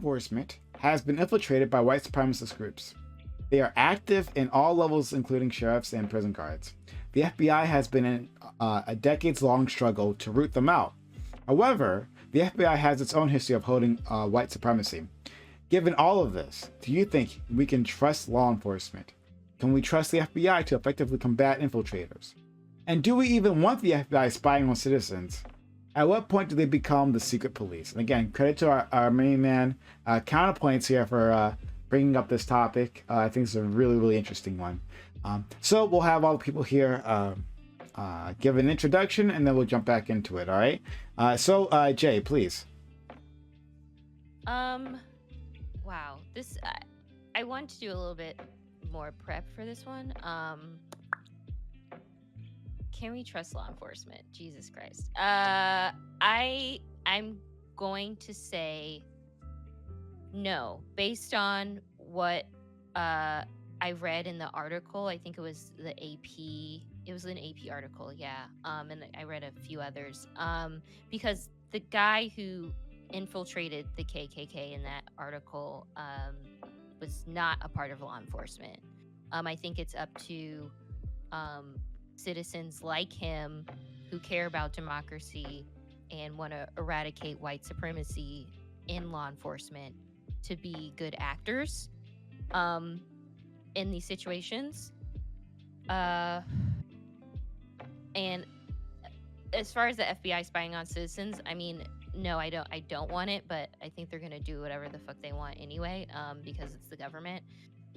enforcement has been infiltrated by white supremacist groups. They are active in all levels, including sheriffs and prison guards. The FBI has been in a decades-long struggle to root them out. However, the FBI has its own history of holding white supremacy. Given all of this, do you think we can trust law enforcement? Can we trust the FBI to effectively combat infiltrators? And do we even want the FBI spying on citizens? At what point do they become the secret police? And again, credit to our main man, Counterpoints here for bringing up this topic. I think it's a really, really interesting one. So we'll have all the people here give an introduction, and then we'll jump back into it, all right? So Jay, please. Wow. This, I want to do a little bit more prep for this one. Can we trust law enforcement? Jesus Christ. I'm going to say no, based on what I read in the article. I think it was the AP. It was an AP article, yeah. And I read a few others. Because the guy who infiltrated the KKK in that article was not a part of law enforcement. I think it's up to citizens like him who care about democracy and want to eradicate white supremacy in law enforcement to be good actors in these situations. And as far as the FBI spying on citizens, I mean, no, I don't want it, but I think they're gonna do whatever the fuck they want anyway, because it's the government.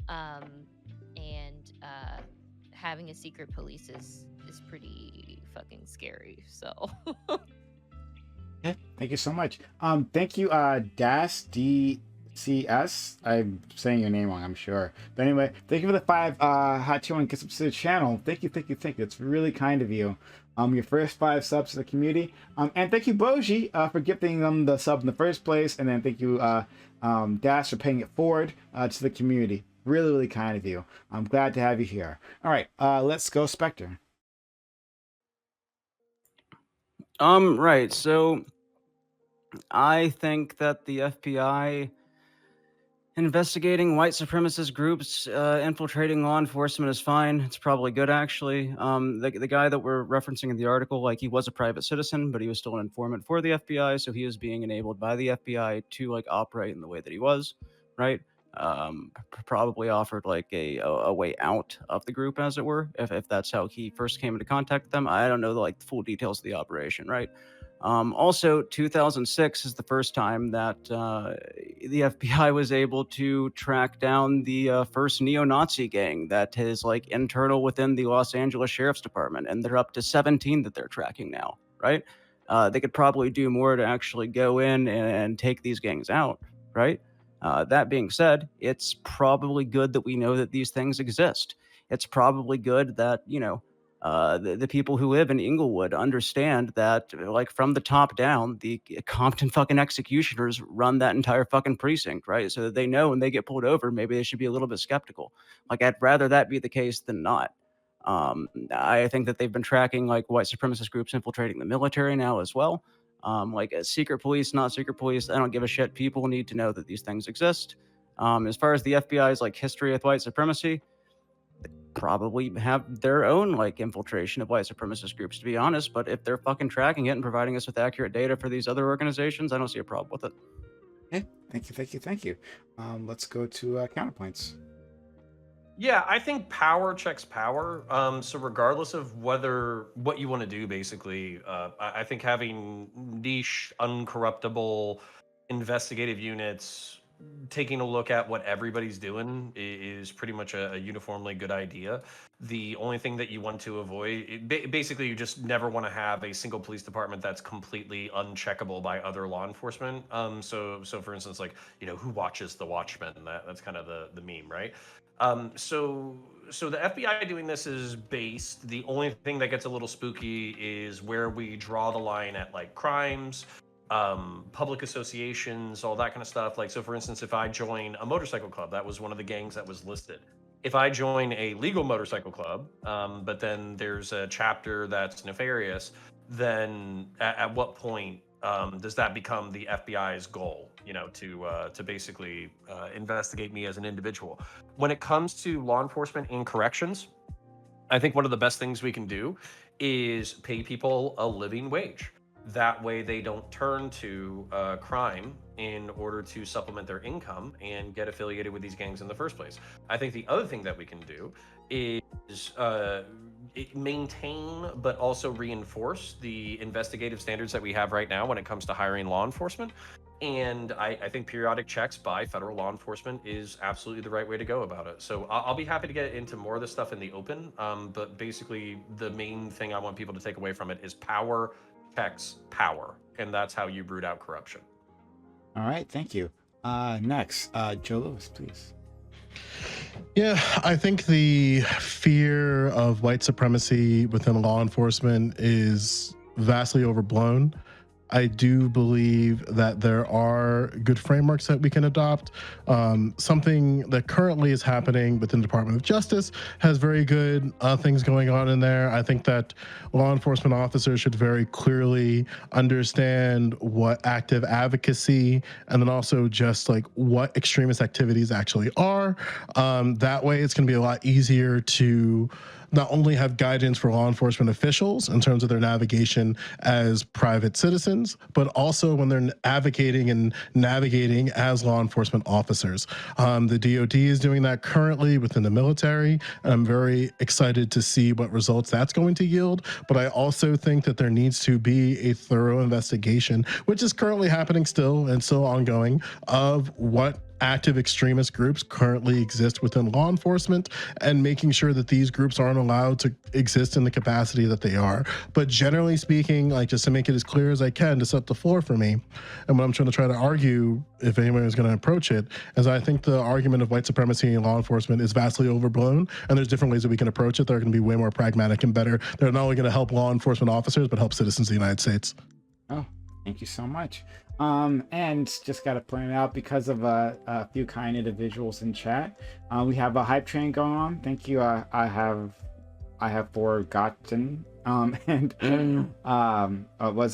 And having a secret police is pretty fucking scary. So Yeah, thank you so much. Thank you, Das DCS. I'm saying your name wrong, I'm sure. But anyway, thank you for the 5 hot 2 subs to the channel. Thank you. It's really kind of you. Your first 5 subs to the community. And thank you, Boji, for gifting them the sub in the first place. And then thank you, Dash, for paying it forward to the community. Really, really kind of you. I'm glad to have you here. All right, let's go, Spectre. Right. So I think that the FBI investigating white supremacist groups infiltrating law enforcement is fine. It's probably good, actually. The guy that we're referencing in the article, like, he was a private citizen, but he was still an informant for the FBI, so he was being enabled by the FBI to, like, operate in the way that he was, right? Probably offered like a way out of the group, as it were, if that's how he first came into contact with them. I don't know the full details of the operation, right? Also, 2006 is the first time that the FBI was able to track down the first neo-Nazi gang that is like internal within the Los Angeles Sheriff's Department, and they're up to 17 that they're tracking now, right? They could probably do more to actually go in and take these gangs out, right? That being said, it's probably good that we know that these things exist. It's probably good that, you know, the people who live in Inglewood understand that, like, from the top down, the Compton fucking executioners run that entire fucking precinct, right? So that they know when they get pulled over, maybe they should be a little bit skeptical. Like, I'd rather that be the case than not. I think that they've been tracking, like, white supremacist groups infiltrating the military now as well. Like, secret police, not secret police, I don't give a shit. People need to know that these things exist. As far as the FBI's, like, history with white supremacy, they probably have their own, like, infiltration of white supremacist groups, to be honest. But if they're fucking tracking it and providing us with accurate data for these other organizations, I don't see a problem with it. Okay, thank you. Let's go to Counterpoints. Yeah, I think power checks power. So regardless of what you want to do, basically, I think having niche, uncorruptible investigative units taking a look at what everybody's doing is pretty much a uniformly good idea. The only thing that you want to avoid, basically, you just never want to have a single police department that's completely uncheckable by other law enforcement. So for instance, like, you know, who watches the Watchmen? That's kind of the meme, right? So the FBI doing this is based. The only thing that gets a little spooky is where we draw the line at, like, crimes, public associations, all that kind of stuff. Like, so for instance, if I join a motorcycle club, that was one of the gangs that was listed. If I join a legal motorcycle club, but then there's a chapter that's nefarious, then at what point does that become the FBI's goal? to basically investigate me as an individual. When it comes to law enforcement and corrections, I think one of the best things we can do is pay people a living wage. That way they don't turn to crime in order to supplement their income and get affiliated with these gangs in the first place. I think the other thing that we can do is maintain but also reinforce the investigative standards that we have right now when it comes to hiring law enforcement. And I think periodic checks by federal law enforcement is absolutely the right way to go about it. So I'll be happy to get into more of this stuff in the open. But basically, the main thing I want people to take away from it is power checks power. And that's how you root out corruption. All right, thank you. Next, Joe Lewis, please. Yeah, I think the fear of white supremacy within law enforcement is vastly overblown. I do believe that there are good frameworks that we can adopt. Something that currently is happening within the Department of Justice has very good things going on in there. I think that law enforcement officers should very clearly understand what active advocacy and then also just like what extremist activities actually are. That way it's going to be a lot easier to not only have guidance for law enforcement officials in terms of their navigation as private citizens, but also when they're advocating and navigating as law enforcement officers. The DoD is doing that currently within the military, and I'm very excited to see what results that's going to yield. But I also think that there needs to be a thorough investigation, which is currently happening still and still ongoing, of what active extremist groups currently exist within law enforcement and making sure that these groups aren't allowed to exist in the capacity that they are. But generally speaking, like just to make it as clear as I can to set the floor for me, and what I'm trying to argue, if anyone is going to approach it, is I think the argument of white supremacy in law enforcement is vastly overblown, and there's different ways that we can approach it that are going to be way more pragmatic and better. They're not only going to help law enforcement officers, but help citizens of the United States. Oh, thank you so much. And just got to point it out because of a few kind individuals in chat. We have a hype train going on. Thank you. I have forgotten. Was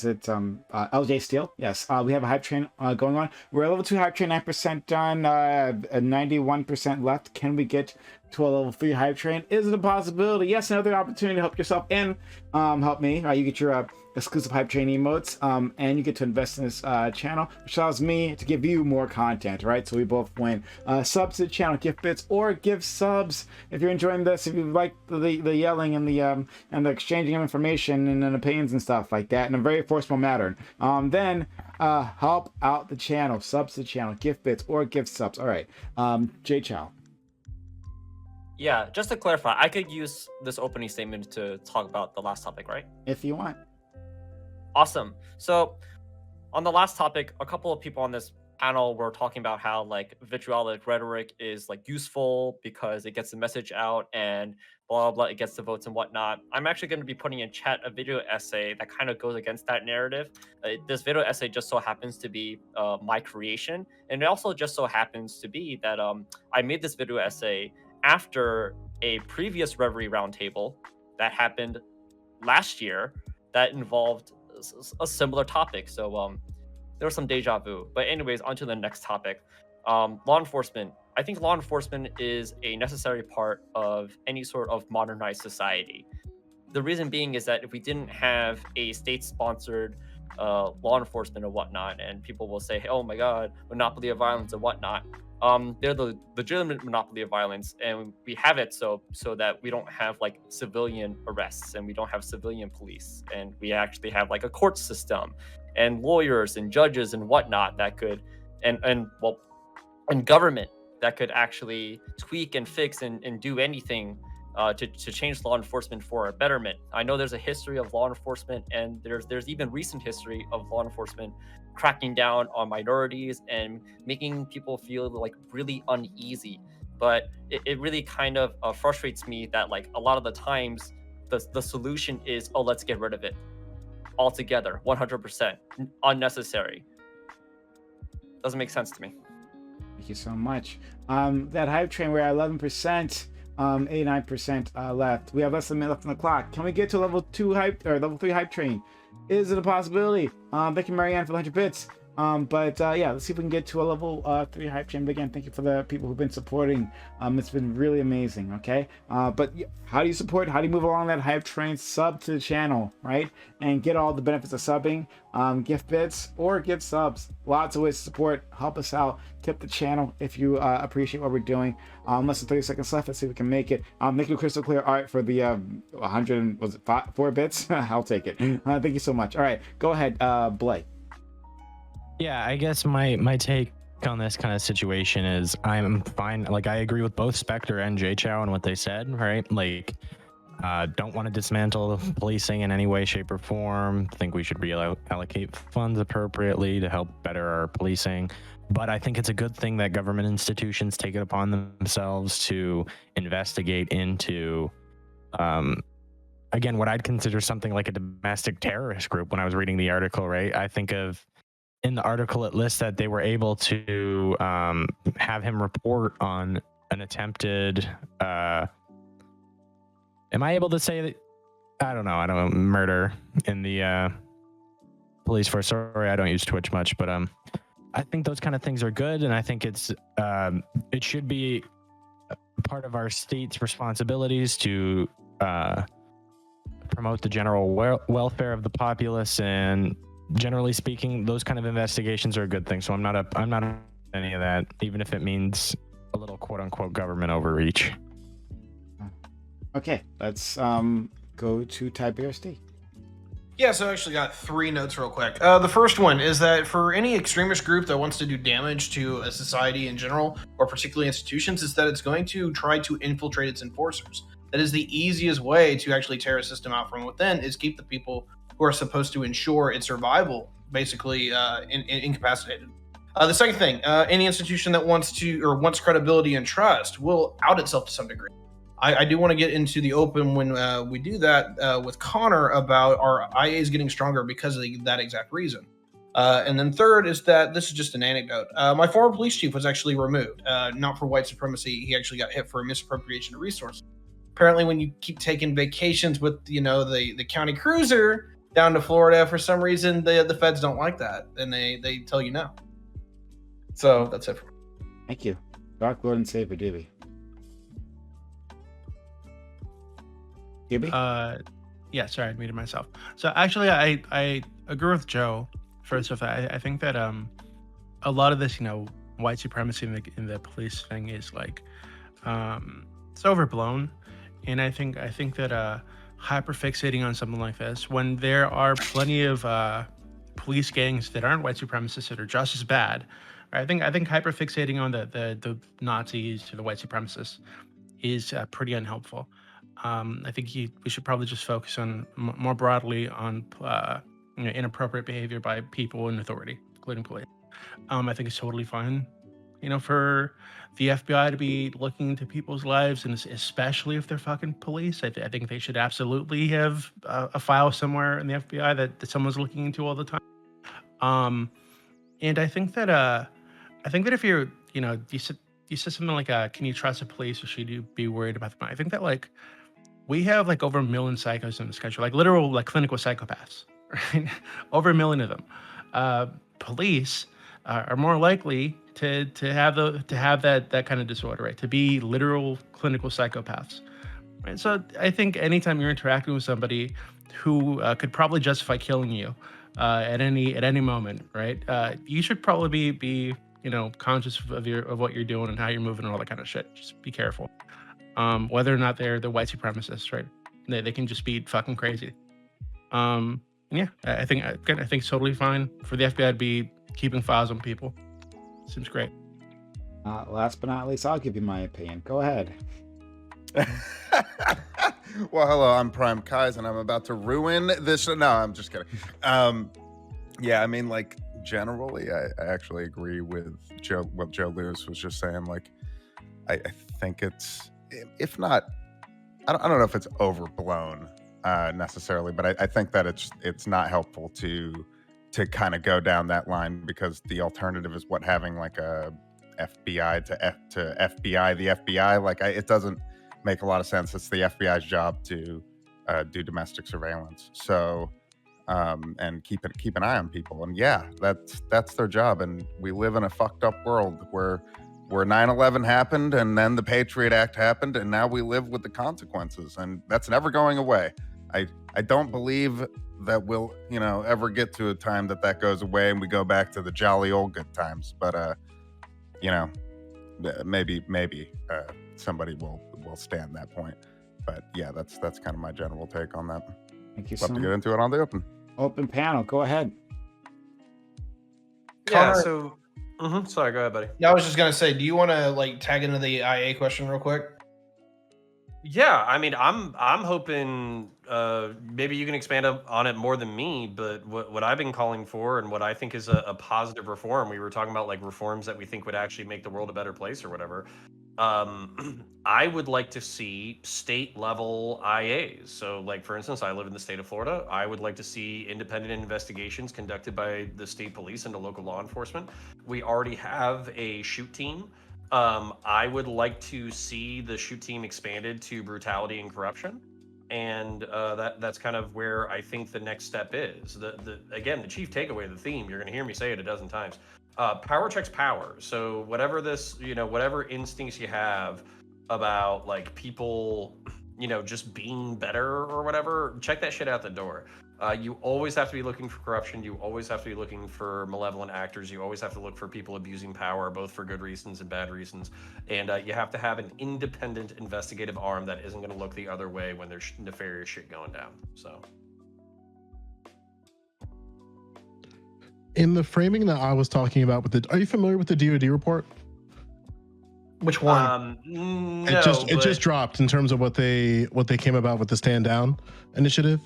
it LJ Steele? Yes. We have a hype train going on. We're at level 2 hype train, 9% done, 91% left. Can we get to a level 3 hype train? Is it a possibility? Yes, another opportunity to help yourself and help me. You get your exclusive hype train emotes, and you get to invest in this channel, which allows me to give you more content, right? So we both win. Subs to the channel, gift bits, or give subs if you're enjoying this. If you like the yelling and the exchanging of information and opinions and stuff like that in a very forceful manner, then help out the channel. Subs to the channel, gift bits, or give subs. All right, Jay Chow. Yeah, just to clarify, I could use this opening statement to talk about the last topic, right? If you want. Awesome. So on the last topic, a couple of people on this panel were talking about how like vitriolic rhetoric is like useful because it gets the message out and blah, blah, blah, it gets the votes and whatnot. I'm actually going to be putting in chat a video essay that kind of goes against that narrative. This video essay just so happens to be my creation. And it also just so happens to be that I made this video essay after a previous Reverie roundtable that happened last year that involved a similar topic. So there was some deja vu. But anyways, on to the next topic. Law enforcement. I think law enforcement is a necessary part of any sort of modernized society. The reason being is that if we didn't have a state-sponsored law enforcement and whatnot, and people will say, hey, oh my God, monopoly of violence and whatnot, they're the legitimate monopoly of violence, and we have it so that we don't have like civilian arrests and we don't have civilian police, and we actually have like a court system and lawyers and judges and whatnot that could and government that could actually tweak and fix and do anything to change law enforcement for a betterment. I know there's a history of law enforcement, and there's even recent history of law enforcement cracking down on minorities and making people feel like really uneasy. But it really kind of frustrates me that like a lot of the times the solution is, oh, let's get rid of it altogether, 100%, unnecessary. Doesn't make sense to me. Thank you so much. That hype train, we're at 11%. 89% left. We have less than a minute left on the clock. Can we get to level 2 hype or level 3 hype train? Is it a possibility? Thank you, Marianne, for the 100 bits. But yeah, let's see if we can get to a level 3 hype chain. But again, thank you for the people who've been supporting. It's been really amazing. Okay. But how do you support? How do you move along that hype train? Sub to the channel, right? And get all the benefits of subbing, gift bits or gift subs. Lots of ways to support. Help us out. Tip the channel if you appreciate what we're doing. Less than 30 seconds left. Let's see if we can make it. Make it crystal clear. All right, for the 100, was it 4 bits? I'll take it. Thank you so much. All right, go ahead, Blake. Yeah, I guess my take on this kind of situation is I'm fine. Like, I agree with both Spectre and J-Chow and what they said, right? Like, don't want to dismantle policing in any way, shape, or form. Think we should reallocate funds appropriately to help better our policing. But I think it's a good thing that government institutions take it upon themselves to investigate into, again, what I'd consider something like a domestic terrorist group when I was reading the article, right? I think of, in the article, it lists that they were able to have him report on an attempted, am I able to say that? I don't know, murder in the police force. Sorry, I don't use Twitch much, but I think those kind of things are good, and I think it should be part of our state's responsibilities to promote the general welfare of the populace, and generally speaking, those kind of investigations are a good thing. So I'm not any of that, even if it means a little quote unquote government overreach. Okay, let's go to Tiberius D. Yeah, so I actually got 3 notes real quick. The first one is that for any extremist group that wants to do damage to a society in general, or particularly institutions, is that it's going to try to infiltrate its enforcers. That is the easiest way to actually tear a system out from within, is keep the people who are supposed to ensure its survival basically incapacitated. The second thing, any institution that wants credibility and trust will out itself to some degree. I do want to get into the open when we do that with Connor about our IAs getting stronger because of that exact reason. And then third is that this is just an anecdote. My former police chief was actually removed, not for white supremacy. He actually got hit for misappropriation of resources. Apparently, when you keep taking vacations with the county cruiser down to Florida, for some reason the feds don't like that, and they tell you no. So that's it for me. Thank you. Dark Lord and Savior Doobie. Yeah, sorry, I muted myself. So actually, I agree with Joe. First off, I think that a lot of this, white supremacy in the police thing is like it's overblown, and I think that hyperfixating on something like this when there are plenty of police gangs that aren't white supremacists that are just as bad. I think hyperfixating on the Nazis to the white supremacists is pretty unhelpful. I think we should probably just focus on more broadly on inappropriate behavior by people in authority, including police. I think it's totally fine, for the FBI to be looking into people's lives, and especially if they're fucking police. I think they should absolutely have a file somewhere in the FBI that someone's looking into all the time. And I think that if you're, you said something like, can you trust the police, or should you be worried about them? I think that we have over 1 million psychos in this country, literal clinical psychopaths, right? Over 1 million of them. Police are more likely to have that kind of disorder, right? To be literal clinical psychopaths, right? So I think anytime you're interacting with somebody who could probably justify killing you at any moment, right? You should probably be conscious of what you're doing and how you're moving and all that kind of shit. Just be careful. Whether or not they're the white supremacists, right? They can just be fucking crazy. Yeah, I think it's totally fine for the FBI to be keeping files on people. Seems great. Last but not least, I'll give you my opinion. Go ahead. Well, hello, I'm PrimeCayes, and I'm about to ruin this. No, I'm just kidding. Yeah, I mean, generally, I actually agree with what Joe Lewis was just saying. I think it's, if not, I don't know if it's overblown necessarily, but I think that it's not helpful to kind of go down that line, because the alternative is having a FBI to FBI the FBI. It doesn't make a lot of sense. It's the FBI's job to do domestic surveillance. So and keep an eye on people. And yeah, that's their job. And we live in a fucked up world where 9/11 happened, and then the Patriot Act happened, and now we live with the consequences, and that's never going away. I don't believe that we'll ever get to a time that goes away and we go back to the jolly old good times. But maybe somebody will stand that point. But yeah, that's kind of my general take on that. Thank you Love so to much. get into it on the open. Open panel, go ahead. Yeah. Connor- So, sorry. Go ahead, buddy. Yeah, I was just gonna say, do you want to like tag into the IA question real quick? Yeah, I mean, I'm hoping maybe you can expand on it more than me, but what I've been calling for and what I think is a positive reform, we were talking about like reforms that we think would actually make the world a better place or whatever. I would like to see state level IAs. So like, for instance, I live in the state of Florida. I would like to see independent investigations conducted by the state police into local law enforcement. We already have a shoot team. I would like to see the shoot team expanded to brutality and corruption, and that's kind of where I think the next step is. Again, the chief takeaway, the theme, you're going to hear me say it a dozen times. Power checks power. So whatever instincts you have about like people, just being better or whatever, check that shit out the door. You always have to be looking for corruption. You always have to be looking for malevolent actors. You always have to look for people abusing power, both for good reasons and bad reasons. And you have to have an independent investigative arm that isn't going to look the other way when there's nefarious shit going down. So, In the framing that I was talking about are you familiar with the DoD report? Which one? No, It just dropped in terms of what they came about with the Stand Down initiative.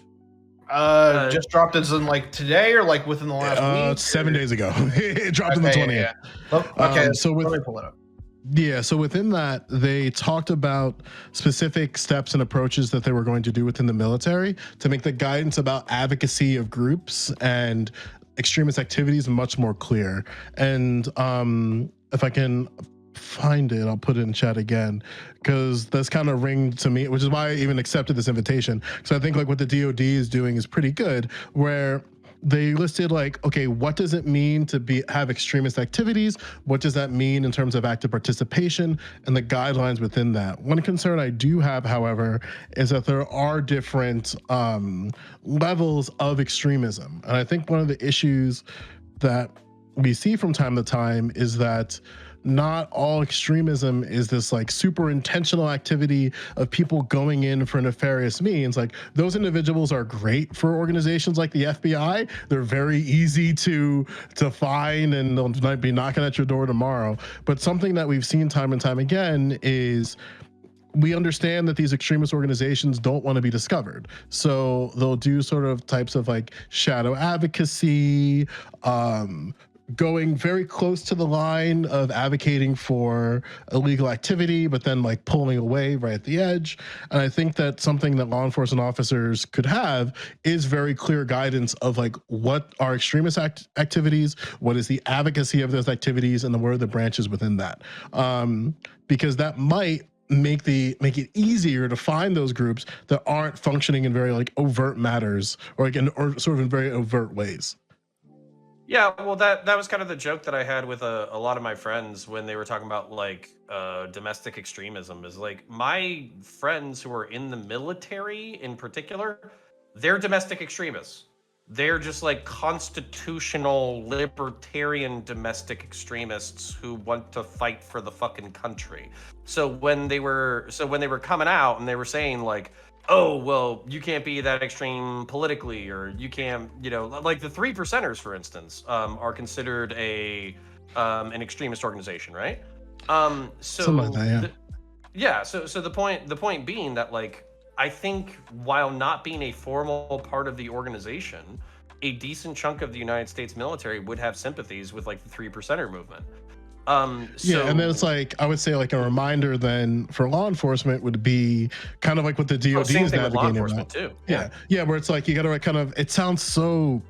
Just dropped as in like today or like within the last week? 7 days ago. It dropped on the 20th. Yeah. Okay, so let me pull it up. Yeah, so within that, they talked about specific steps and approaches that they were going to do within the military to make the guidance about advocacy of groups and extremist activities much more clear. And if I can find it, I'll put it in chat again, because that's kind of ringed to me, which is why I even accepted this invitation. So I think like what the DoD is doing is pretty good, where they listed like, okay, what does it mean to have extremist activities? What does that mean in terms of active participation and the guidelines within that? One concern I do have, however, is that there are different levels of extremism. And I think one of the issues that we see from time to time is that not all extremism is this like super intentional activity of people going in for nefarious means. Like those individuals are great for organizations like the FBI. They're very easy to find, and they'll might be knocking at your door tomorrow. But something that we've seen time and time again is we understand that these extremist organizations don't want to be discovered. So they'll do sort of types of like shadow advocacy, going very close to the line of advocating for illegal activity, but then like pulling away right at the edge. And I think that something that law enforcement officers could have is very clear guidance of like what are extremist activities, what is the advocacy of those activities, and then what are the branches within that. Because that might make it easier to find those groups that aren't functioning in very like overt matters or sort of in very overt ways. Yeah, well, that was kind of the joke that I had with a lot of my friends when they were talking about like domestic extremism. Is like my friends who are in the military in particular, they're domestic extremists. They're just like constitutional libertarian domestic extremists who want to fight for the fucking country. So when they were coming out and they were saying like, oh, well, you can't be that extreme politically, or you can't, like the 3%ers, for instance, are considered an extremist organization, right? So something like that, yeah. So the point being that like, I think while not being a formal part of the organization, a decent chunk of the United States military would have sympathies with like the 3%er movement. Yeah, and then it's like, I would say like a reminder then for law enforcement would be kind of like what the DoD same is thing with law navigating enforcement too. Yeah, where it's like you gotta kind of, it sounds so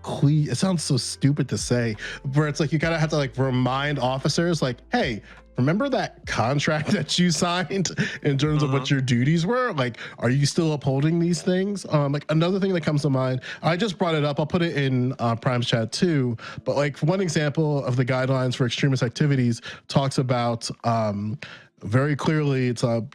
stupid to say, where it's like you gotta have to like remind officers like, hey, remember that contract that you signed in terms of what your duties were? Like, are you still upholding these things? Like another thing that comes to mind, I just brought it up. I'll put it in Prime's chat too. But like one example of the guidelines for extremist activities talks about very clearly, it's a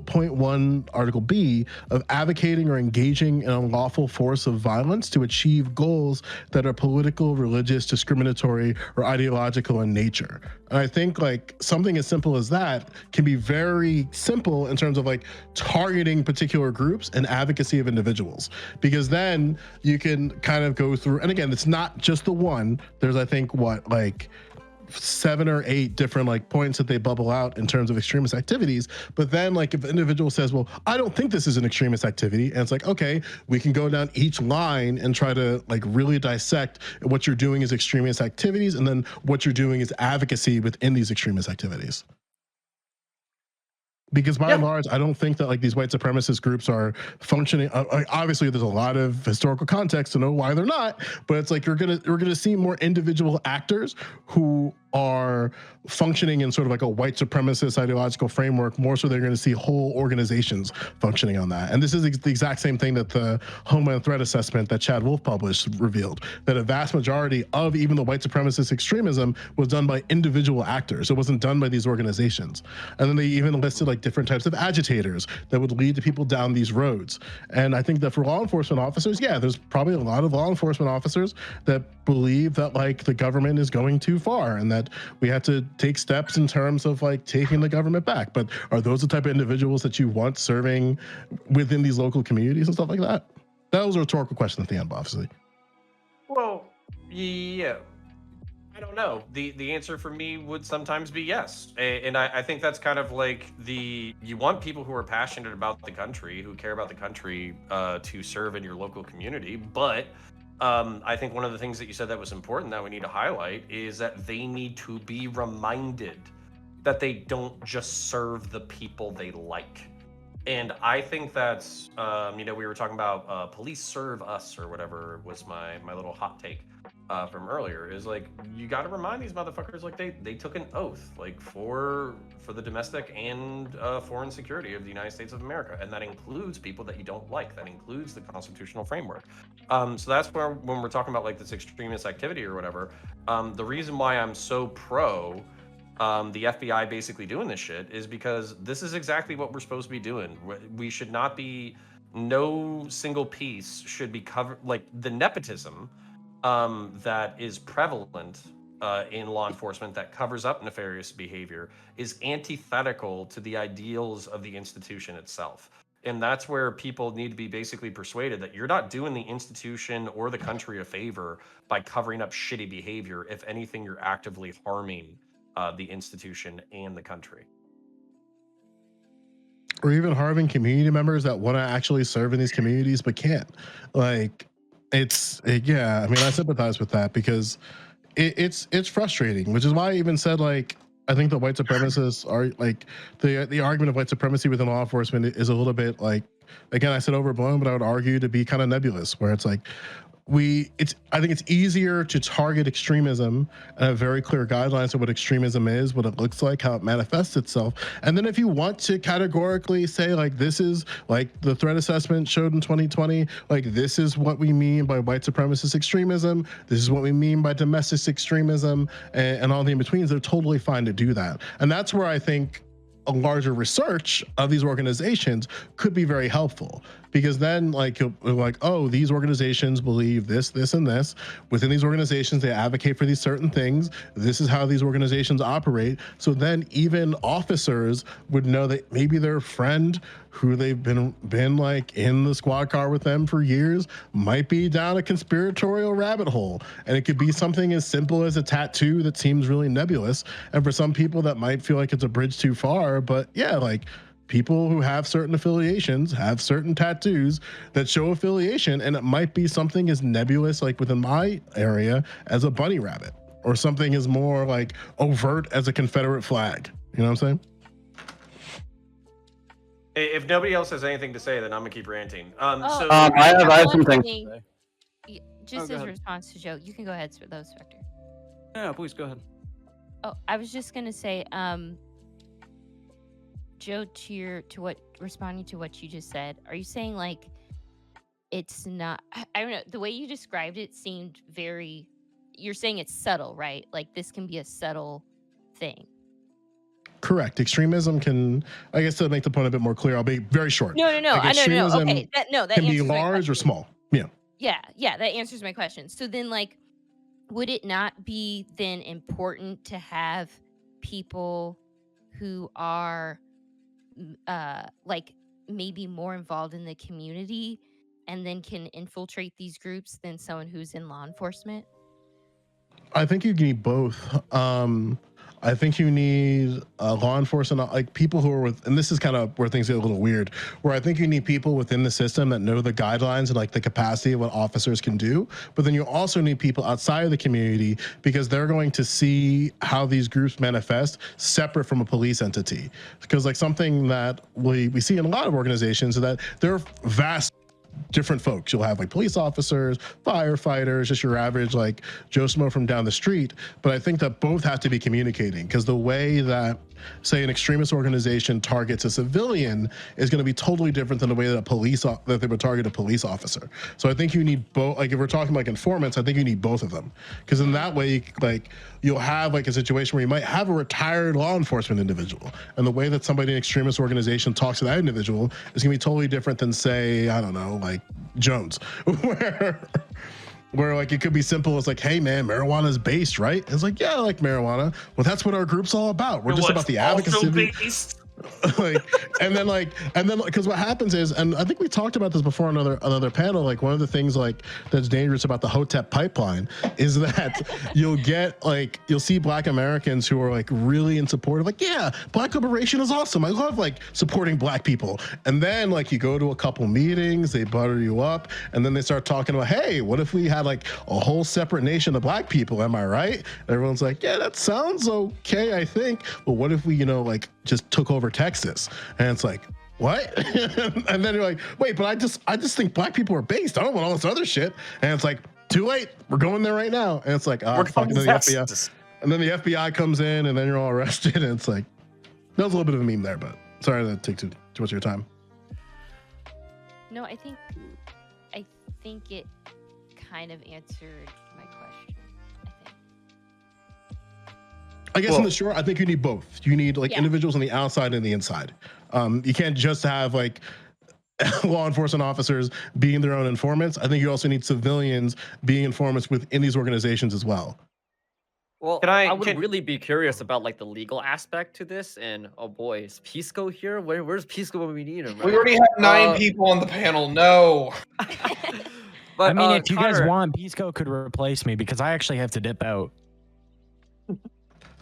point 1 article B of advocating or engaging in a lawful force of violence to achieve goals that are political, religious, discriminatory, or ideological in nature. And I think like something as simple as that can be very simple in terms of like targeting particular groups and advocacy of individuals, because then you can kind of go through, and again, it's not just the one, there's I think what, like 7 or 8 different like points that they bubble out in terms of extremist activities. But then like if an individual says, well, I don't think this is an extremist activity, and it's like, okay, we can go down each line and try to like really dissect what you're doing is extremist activities and then what you're doing is advocacy within these extremist activities. Because by and large, I don't think that like these white supremacist groups are functioning. Obviously, there's a lot of historical context to know why they're not, but it's like we're gonna see more individual actors who are functioning in sort of like a white supremacist ideological framework more so they're going to see whole organizations functioning on that. And this is the exact same thing that the Homeland Threat Assessment that Chad Wolf published revealed, that a vast majority of even the white supremacist extremism was done by individual actors. It wasn't done by these organizations. And then they even listed like different types of agitators that would lead the people down these roads. And I think that for law enforcement officers, yeah, there's probably a lot of law enforcement officers that believe that like the government is going too far and that we have to take steps in terms of like taking the government back. But are those the type of individuals that you want serving within these local communities and stuff like that? That was a rhetorical question at the end, obviously. Well, yeah. I don't know. The answer for me would sometimes be yes. And I think that's kind of like you want people who are passionate about the country, who care about the country, to serve in your local community. But I think one of the things that you said that was important that we need to highlight is that they need to be reminded that they don't just serve the people they like. And I think that's, we were talking about police serve us or whatever was my little hot take from earlier, is like, you got to remind these motherfuckers like they took an oath like for the domestic and foreign security of the United States of America. And that includes people that you don't like. That includes the constitutional framework. So that's where when we're talking about like this extremist activity or whatever, the reason why I'm so pro the FBI basically doing this shit is because this is exactly what we're supposed to be doing. We should not be, no single piece should be covered, like the nepotism that is prevalent in law enforcement that covers up nefarious behavior is antithetical to the ideals of the institution itself. And that's where people need to be basically persuaded that you're not doing the institution or the country a favor by covering up shitty behavior. If anything, you're actively harming the institution and the country. Or even harming community members that want to actually serve in these communities but can't. Like, yeah, I mean, I sympathize with that because it's frustrating, which is why I even said, like, I think the white supremacists are like the argument of white supremacy within law enforcement is a little bit like, again, I said overblown, but I would argue to be kind of nebulous, where it's like I think it's easier to target extremism and have very clear guidelines of what extremism is, what it looks like, how it manifests itself. And then if you want to categorically say, like, this is like the threat assessment showed in 2020, like, this is what we mean by white supremacist extremism, this is what we mean by domestic extremism, and all the in-betweens, they're totally fine to do that. And that's where I think a larger research of these organizations could be very helpful, because then like oh, these organizations believe this, and this. Within these organizations, they advocate for these certain things. This is how these organizations operate. So then even officers would know that maybe their friend who they've been like in the squad car with them for years might be down a conspiratorial rabbit hole. And it could be something as simple as a tattoo that seems really nebulous. And for some people that might feel like it's a bridge too far, but yeah, like people who have certain affiliations have certain tattoos that show affiliation, and it might be something as nebulous, like within my area, as a bunny rabbit, or something as more like overt as a Confederate flag. You know what I'm saying? If nobody else has anything to say, then I'm gonna keep ranting. I have some things to say. Just as a response to Joe, you can go ahead, though, Spectre. Yeah, please go ahead. Oh, I was just gonna say, Joe, responding to what you just said, are you saying like it's not? I don't know. The way you described it seemed very. You're saying it's subtle, right? Like this can be a subtle thing. Correct. Extremism can, I guess, to make the point a bit more clear, I'll be very short. No. Like I know. extremism Okay, that can be answers my large or question. small. Yeah. Yeah, that answers my question. So then, like, would it not be then important to have people who are, like, maybe more involved in the community and then can infiltrate these groups than someone who's in law enforcement? I think you need both. I think you need law enforcement, like people who are with, and this is kind of where things get a little weird, where I think you need people within the system that know the guidelines and like the capacity of what officers can do. But then you also need people outside of the community because they're going to see how these groups manifest separate from a police entity. Because like something that we see in a lot of organizations is that there are vast different folks. You'll have like police officers, firefighters, just your average like Joe Smo from down the street. But I think that both have to be communicating because the way that, say, an extremist organization targets a civilian is going to be totally different than the way that that they would target a police officer. So I think you need both. Like if we're talking like informants, I think you need both of them because in that way, like you'll have like a situation where you might have a retired law enforcement individual, and the way that somebody in an extremist organization talks to that individual is going to be totally different than, say, I don't know, like Jones, where like it could be simple as like, hey man, marijuana's based, right? It's like, yeah, I like marijuana. Well, that's what our group's all about. We're just about the advocacy. and then because what happens is, and I think we talked about this before on another panel, like one of the things like that's dangerous about the HOTEP pipeline is that you'll see Black Americans who are like really in support of like, yeah, Black liberation is awesome. I love like supporting Black people. And then like you go to a couple meetings, they butter you up, and then they start talking about, hey, what if we had like a whole separate nation of Black people? Am I right? And everyone's like, yeah, that sounds okay, I think. But what if we, like just took over Texas? And it's like, what? And then you're like, wait, but I just think Black people are based. I don't want all this other shit. And it's like, too late. We're going there right now. And it's like, fuck. And then the FBI, and then the FBI comes in, and then you're all arrested. And it's like, that was a little bit of a meme there, but sorry to take too much of your time. No, I think it kind of answered my question. I guess in the short, I think you need both. You need like individuals on the outside and the inside. You can't just have like law enforcement officers being their own informants. I think you also need civilians being informants within these organizations as well. Well, I would really be curious about like the legal aspect to this. And oh boy, is Pisco here? Where's Pisco when we need him? Right? We already have 9 people on the panel. No. But I mean, if you guys want, Pisco could replace me because I actually have to dip out.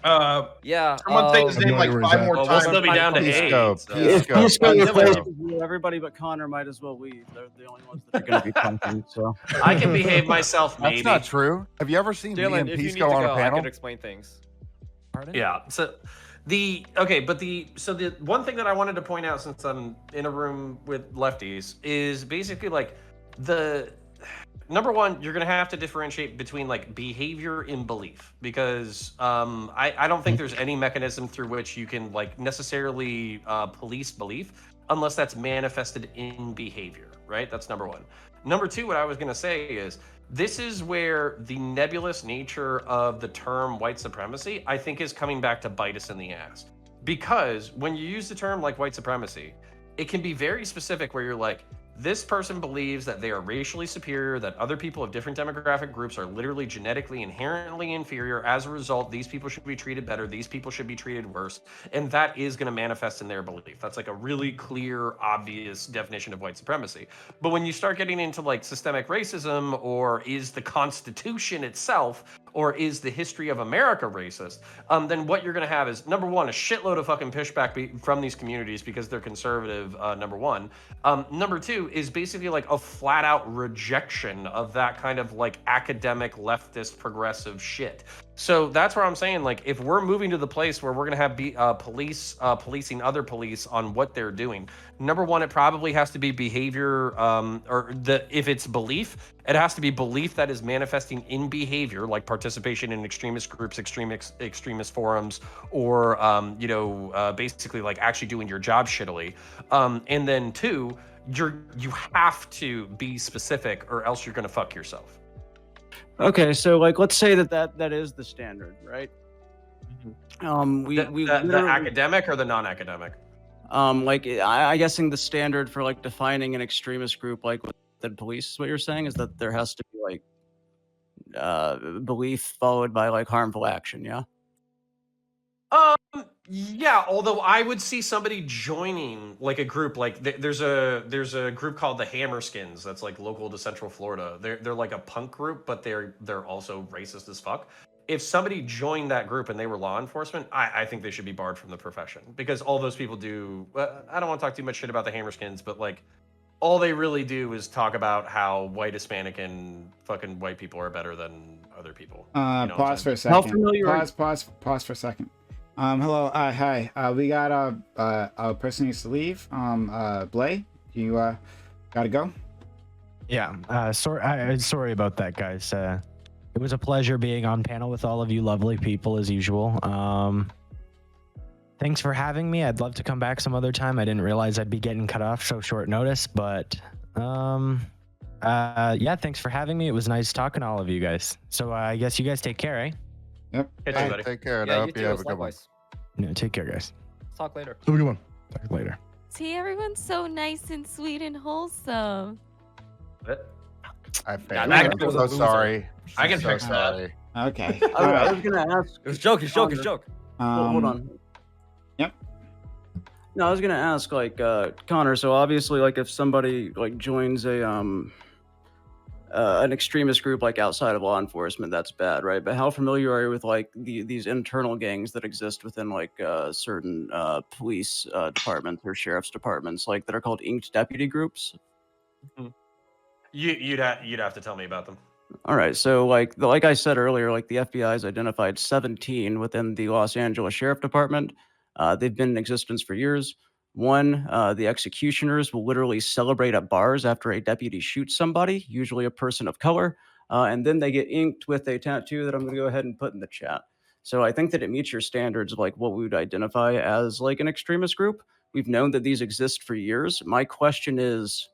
Someone say his name like 5 more times. We'll still be down to 8. Everybody but Connor might as well leave. They're the only ones that are going to be coming. So I can behave myself. Maybe that's not true. Have you ever seen Dylan, me and Pisco on a panel? I could explain things. Pardon? Yeah. So the one thing that I wanted to point out, since I'm in a room with lefties, is basically like the number one, you're going to have to differentiate between like behavior and belief, because I don't think there's any mechanism through which you can like necessarily police belief unless that's manifested in behavior, right? That's number one. Number two, what I was going to say is this is where the nebulous nature of the term white supremacy, I think, is coming back to bite us in the ass. Because when you use the term like white supremacy, it can be very specific where you're like, this person believes that they are racially superior, that other people of different demographic groups are literally genetically inherently inferior. As a result, these people should be treated better, these people should be treated worse. And that is going to manifest in their belief. That's like a really clear, obvious definition of white supremacy. But when you start getting into like systemic racism, or is the Constitution itself, or is the history of America racist, then what you're going to have is, number one, a shitload of fucking pushback from these communities because they're conservative, number one. Number two is basically like a flat out rejection of that kind of like academic leftist progressive shit. So that's where I'm saying, like, if we're moving to the place where we're going to have police policing other police on what they're doing, number one, it probably has to be behavior, if it's belief, it has to be belief that is manifesting in behavior, like participation in extremist groups, extremist forums, or basically like actually doing your job shittily. And then two, you have to be specific, or else you're going to fuck yourself. Okay, so like let's say that is the standard, right? The academic or the non-academic? Like I guessing the standard for like defining an extremist group like within police is what you're saying, is that there has to be like belief followed by like harmful action, yeah? Yeah, although I would see somebody joining like a group, like there's a group called the Hammerskins that's like local to Central Florida. They're like a punk group, but they're also racist as fuck. If somebody joined that group and they were law enforcement, I think they should be barred from the profession, because all those people do. I don't want to talk too much shit about the Hammerskins, but like all they really do is talk about how white, Hispanic, and fucking white people are better than other people. Pause for a second. Pause for a second. Hello. Hi. We got a person needs to leave. Blay, you gotta go. Yeah. Sorry about that, guys. It was a pleasure being on panel with all of you lovely people as usual. Thanks for having me. I'd love to come back some other time. I didn't realize I'd be getting cut off so short notice, but yeah, thanks for having me. It was nice talking to all of you guys. So I guess you guys take care, eh? Yep. Hey, take care. I hope you have a good one. Yeah, take care, guys. Talk later. Have a good one. Talk later. See, everyone's so nice and sweet and wholesome. I failed. I'm so sorry. I can fix that. Sorry. Okay. I was gonna ask. It's joke. It's joke. It's joke. Hold on. Yep. No, I was gonna ask, like, Connor. So obviously, like, if somebody like joins an extremist group like outside of law enforcement, that's bad, right? But how familiar are you with like these internal gangs that exist within like certain police departments or sheriff's departments, like that are called inked deputy groups? You'd have to tell me about them. All right, so like I said earlier, like the FBI has identified 17 within the Los Angeles Sheriff Department. They've been in existence for years. One, the executioners will literally celebrate at bars after a deputy shoots somebody, usually a person of color, and then they get inked with a tattoo that I'm going to go ahead and put in the chat. So I think that it meets your standards of like what we would identify as like an extremist group. We've known that these exist for years. My question is,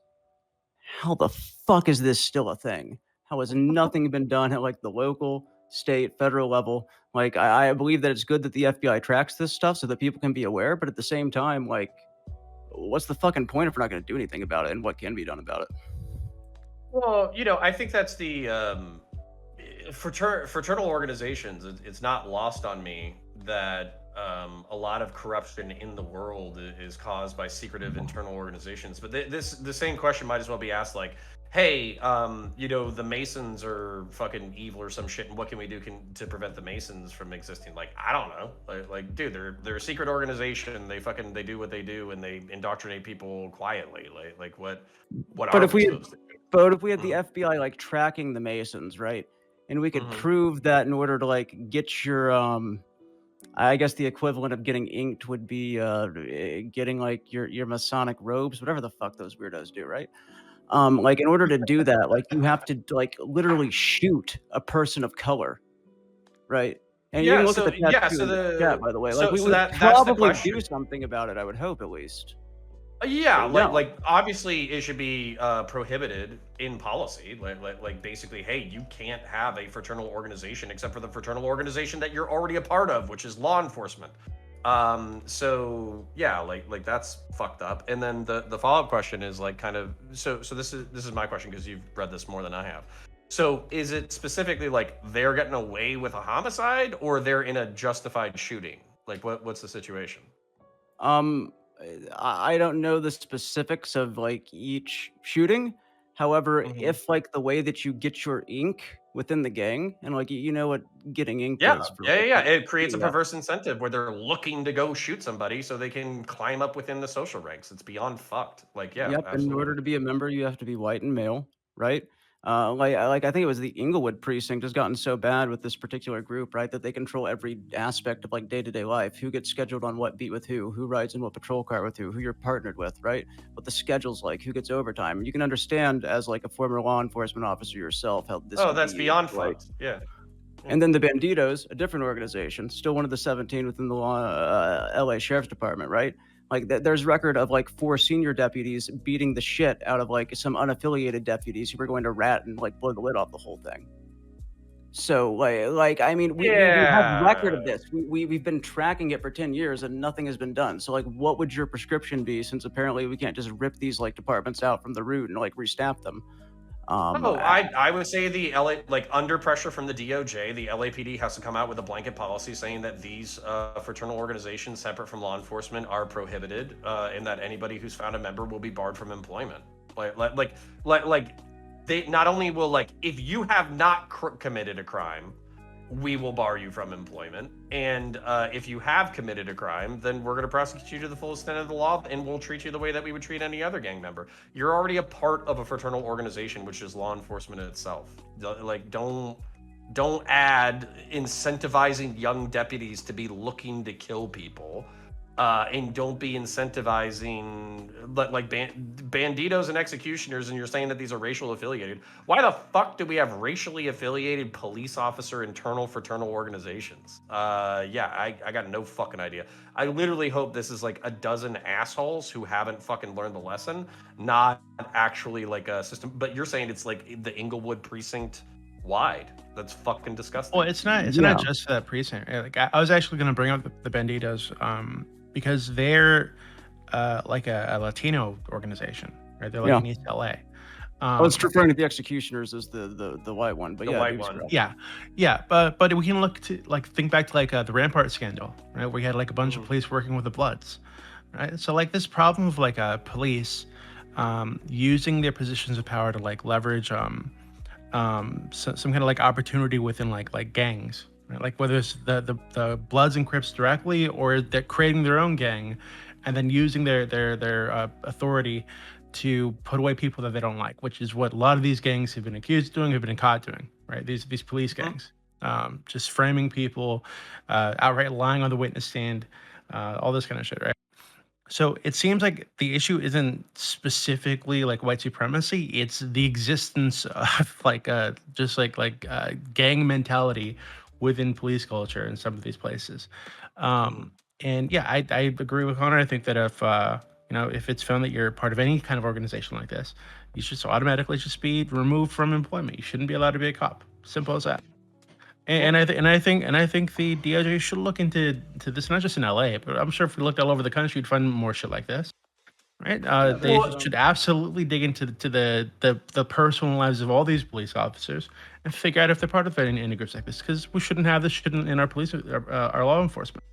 how the fuck is this still a thing? How has nothing been done at like the local, state, federal level? Like, I believe that it's good that the FBI tracks this stuff so that people can be aware, but at the same time, like, what's the fucking point if we're not going to do anything about it, and what can be done about it? Well, I think that's the fraternal organizations. It's not lost on me that a lot of corruption in the world is caused by secretive internal organizations. But the same question might as well be asked, like, hey, the Masons are fucking evil or some shit, and what can we do to prevent the Masons from existing? Like, I don't know. Like, dude, they're a secret organization. They do what they do, and they indoctrinate people quietly. Like what but are if we we supposed to do? But if we had the FBI like tracking the Masons, right, and we could prove that in order to like get your I guess the equivalent of getting inked would be getting like your Masonic robes, whatever the fuck those weirdos do, right? Like in order to do that, like you have to like literally shoot a person of color, right? And you can look at the tattoo in the chat, by the way. Like we would probably do something about it. I would hope, at least. Yeah, like obviously it should be prohibited in policy. Like basically, hey, you can't have a fraternal organization except for the fraternal organization that you're already a part of, which is law enforcement. So yeah, like that's fucked up. And then the follow-up question is like kind of so this is my question, because you've read this more than I have. So is it specifically like they're getting away with a homicide, or they're in a justified shooting? Like what's the situation? I don't know the specifics of like each shooting. However, if like the way that you get your ink within the gang, and like you know what getting ink is. Yeah. It creates a perverse incentive where they're looking to go shoot somebody so they can climb up within the social ranks. It's beyond fucked. Like, yeah. Yep. And in order to be a member, you have to be white and male, right? Like I think it was the Inglewood precinct has gotten so bad with this particular group, right, that they control every aspect of like day-to-day life. Who gets scheduled on what beat with who rides in what patrol car with who you're partnered with, right? What the schedule's like, who gets overtime. You can understand as like a former law enforcement officer yourself how this. Oh, can that's be beyond like. fucked. Yeah. And then the Banditos, a different organization, still one of the 17 within the LA Sheriff's Department, right? Like there's record of like 4 senior deputies beating the shit out of like some unaffiliated deputies who were going to rat and like blow the lid off the whole thing. So like I mean, we have record of this. We've been tracking it for 10 years and nothing has been done. So like, what would your prescription be? Since apparently we can't just rip these like departments out from the root and like restaff them. I would say the LA, like under pressure from the DOJ, the LAPD has to come out with a blanket policy saying that these fraternal organizations separate from law enforcement are prohibited, and that anybody who's found a member will be barred from employment. Like they not only will, like, if you have not committed a crime, we will bar you from employment, and if you have committed a crime, then we're going to prosecute you to the full extent of the law, and we'll treat you the way that we would treat any other gang member. You're already a part of a fraternal organization, which is law enforcement itself. Like, don't add incentivizing young deputies to be looking to kill people, and don't be incentivizing like banditos and executioners, and you're saying that these are racial affiliated. Why the fuck do we have racially affiliated police officer internal fraternal organizations? Yeah, I got no fucking idea. I literally hope this is like a dozen assholes who haven't fucking learned the lesson, not actually like a system. But you're saying it's like the Inglewood precinct wide. That's fucking disgusting. Well, it's not just that precinct. Like I was actually going to bring up the Banditos, because they're like a Latino organization, right? They're like in East LA. I was referring to the executioners as the white one, but the white one. Yeah, but we can look to like think back to like the Rampart scandal, right? We had like a bunch of police working with the Bloods, right? So like this problem of like police using their positions of power to like leverage some kind of like opportunity within like gangs. Right? Like whether it's the Bloods and Crips directly, or they're creating their own gang and then using their authority to put away people that they don't like, which is what a lot of these gangs have been accused of doing, have been caught doing, right? These police gangs, just framing people, outright lying on the witness stand, all this kind of shit, right? So it seems like the issue isn't specifically like white supremacy; it's the existence of like just like gang mentality within police culture in some of these places. And yeah, I agree with Connor. I think that if it's found that you're part of any kind of organization like this, you should automatically just be removed from employment. You shouldn't be allowed to be a cop. Simple as that. And I think the DOJ should look into this, not just in LA, but I'm sure if we looked all over the country, you'd find more shit like this. Right? They should absolutely dig into the personal lives of all these police officers and figure out if they're part of any groups like this, because we shouldn't have this shit in our police, our law enforcement.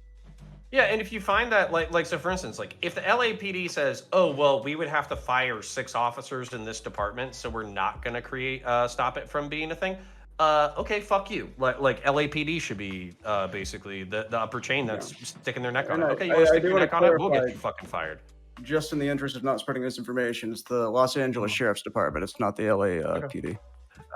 Yeah, and if you find that, like so for instance, like if the LAPD says, oh, well, we would have to fire 6 officers in this department, so we're not going to stop it from being a thing. Okay, fuck you. Like LAPD should be basically the upper chain that's sticking their neck on it. Okay, you want to stick your neck on it? We'll get you fucking fired. Just in the interest of not spreading misinformation, it's the Los Angeles Sheriff's Department. It's not the LA PD.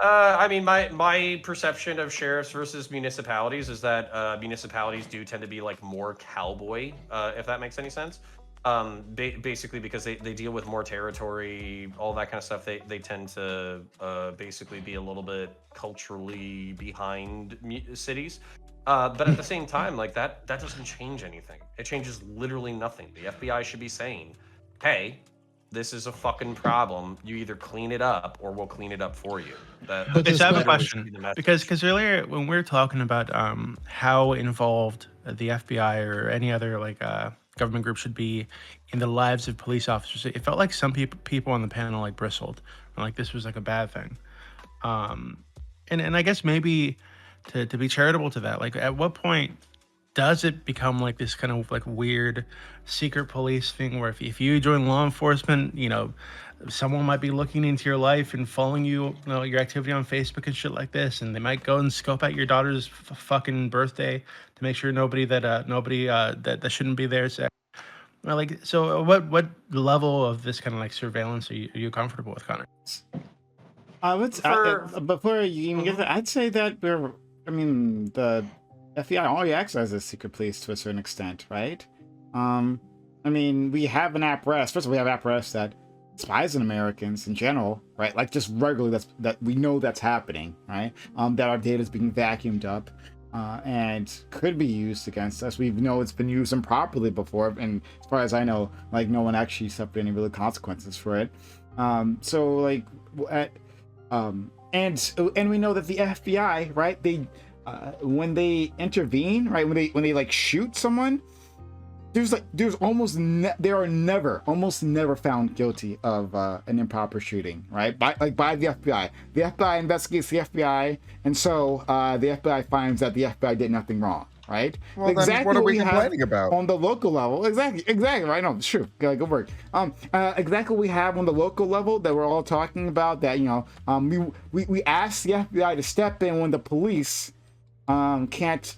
I mean, my perception of sheriffs versus municipalities is that municipalities do tend to be like more cowboy, if that makes any sense. Basically because they deal with more territory, all that kind of stuff. They tend to basically be a little bit culturally behind cities. But at the same time, like that doesn't change anything. It changes literally nothing. The FBI should be saying, hey, this is a fucking problem. You either clean it up or we'll clean it up for you. Okay, so I have a question. Because earlier when we were talking about how involved the FBI or any other like government group should be in the lives of police officers, it felt like some people on the panel like bristled, like this was like a bad thing. And I guess maybe to be charitable to that, like at what point does it become like this kind of like weird secret police thing where if you join law enforcement, someone might be looking into your life and following your activity on Facebook and shit like this, and they might go and scope out your daughter's fucking birthday to make sure nobody that shouldn't be there. So what level of this kind of like surveillance are you comfortable with, Connor? Before you even get that, I'd say that the FBI already acts as a secret police to a certain extent, right? We have an apparatus. First of all, we have apparatus that spies on Americans in general, right? Like just regularly, that we know that's happening, right? That our data is being vacuumed up, and could be used against us. We know it's been used improperly before, and as far as I know, like no one actually suffered any real consequences for it. And we know that the FBI, right? They when they intervene, right? When they like shoot someone, they are almost never found guilty of an improper shooting, right? By the FBI. The FBI investigates the FBI, and so the FBI finds that the FBI did nothing wrong, right? Well, then what are we complaining about? On the local level, exactly, right? No, it's true. Good work. Exactly what we have on the local level that we're all talking about. That we ask the FBI to step in when the police can't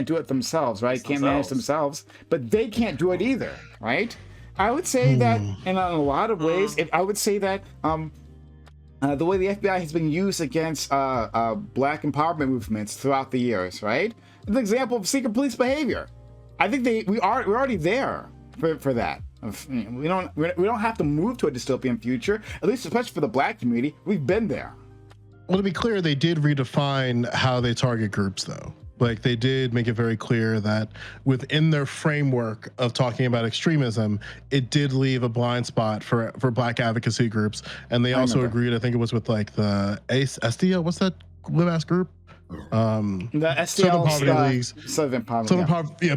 do it themselves, right? Can't manage themselves, but they can't do it either, right? I would say that, in a lot of ways, I would say that the way the FBI has been used against Black empowerment movements throughout the years, right? It's an example of secret police behavior. I think we're already there for that. We don't have to move to a dystopian future, at least especially for the Black community. We've been there. Well, to be clear, they did redefine how they target groups, though. Like they did make it very clear that within their framework of talking about extremism, it did leave a blind spot for Black advocacy groups. And they also agreed, I think it was with like the SDL, what's that live-ass group? The SDL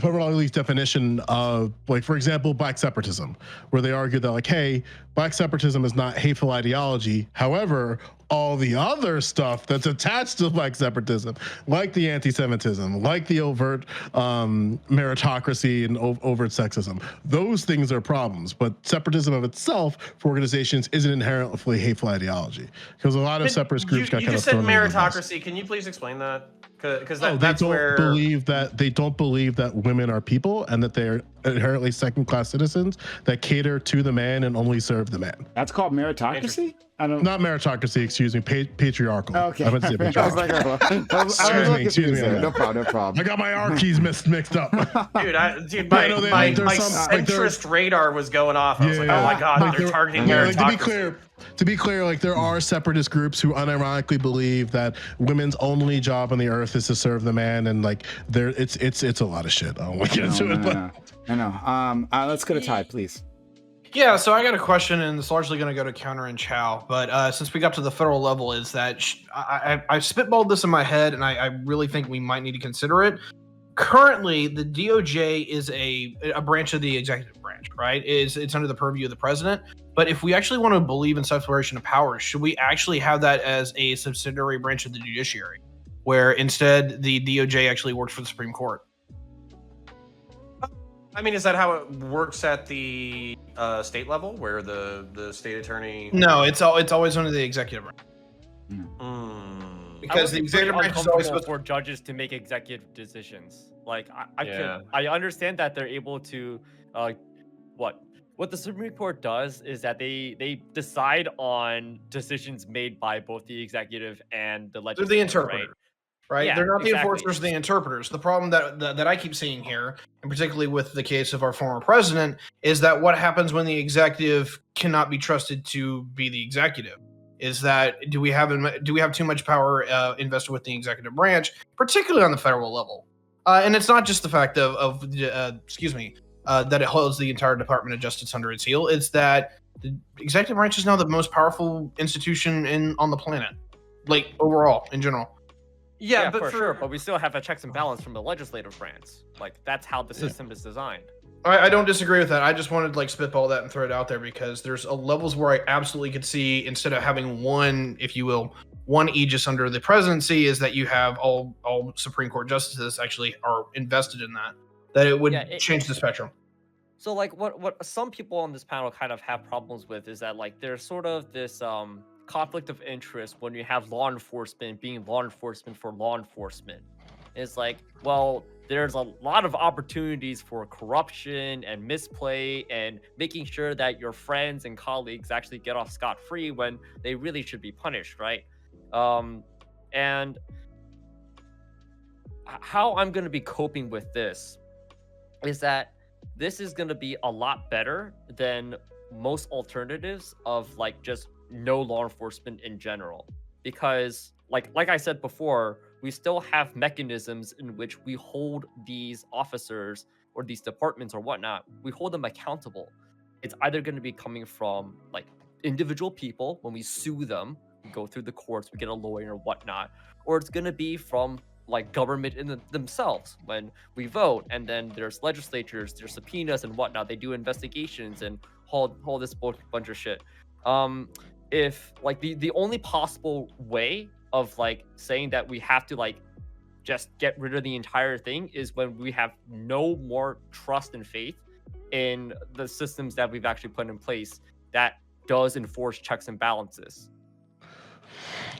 Poverty League's definition of, like, for example, Black separatism, where they argued that, like, hey, Black separatism is not hateful ideology. However, all the other stuff that's attached to Black separatism, like the anti-Semitism, like the overt meritocracy and overt sexism, those things are problems. But separatism of itself for organizations isn't inherently hateful ideology, because a lot of separatist groups got kind of thrown. You just said meritocracy. Can you please explain that? Because they don't believe that women are people and that they're inherently second-class citizens that cater to the man and only serve the man. That's called meritocracy? Not meritocracy, excuse me, patriarchal. Okay. I meant to say patriarchal. Excuse me. No problem. I got my R keys mixed up. Dude, my centrist radar was going off. I was like, oh my God, they're targeting meritocracy. To be clear, like there are separatist groups who unironically believe that women's only job on the earth is to serve the man, and like it's a lot of shit. I don't want to get into it. I know. Let's go to Ty, please. Yeah, so I got a question, and it's largely going to go to Counter and Chow. But since we got to the federal level, is that I spitballed this in my head, and I really think we might need to consider it. Currently, the DOJ is a branch of the executive branch, right? It's under the purview of the president. But if we actually want to believe in separation of powers, should we actually have that as a subsidiary branch of the judiciary, where instead the DOJ actually works for the Supreme Court? I mean, is that how it works at the state level, where the state attorney? No, it's always under the executive branch. Because the executive branch is always supposed for judges to make executive decisions. Like I understand that they're able to what the Supreme Court does is that they decide on decisions made by both the executive and the legislature. They're the interpreter, right? Yeah, they're not the enforcers, the interpreters. The problem that I keep seeing here, and particularly with the case of our former president, is that what happens when the executive cannot be trusted to be the executive? Is that do we have too much power invested with the executive branch, particularly on the federal level? And it's not just the fact that it holds the entire Department of Justice under its heel. It's that the executive branch is now the most powerful institution on the planet, like overall in general. Yeah, but for sure. But we still have a checks and balance from the legislative branch. Like that's how the system is designed. I don't disagree with that. I just wanted to like spitball that and throw it out there because there's levels where I absolutely could see, instead of having one, if you will, one aegis under the presidency, is that you have all Supreme Court justices actually are invested in that it would change the spectrum. So like what some people on this panel kind of have problems with is that like there's sort of this conflict of interest when you have law enforcement being law enforcement for law enforcement. It's like, well, there's a lot of opportunities for corruption and misplay and making sure that your friends and colleagues actually get off scot-free when they really should be punished, right? And how I'm going to be coping with this is that this is going to be a lot better than most alternatives of like just no law enforcement in general, because like I said before, we still have mechanisms in which we hold these officers or these departments or whatnot, we hold them accountable. It's either going to be coming from like individual people when we sue them, we go through the courts, we get a lawyer or whatnot, or it's going to be from like government in themselves when we vote, and then there's legislatures, there's subpoenas and whatnot, they do investigations and hold this bunch of shit. If like the only possible way of like saying that we have to like just get rid of the entire thing is when we have no more trust and faith in the systems that we've actually put in place that does enforce checks and balances.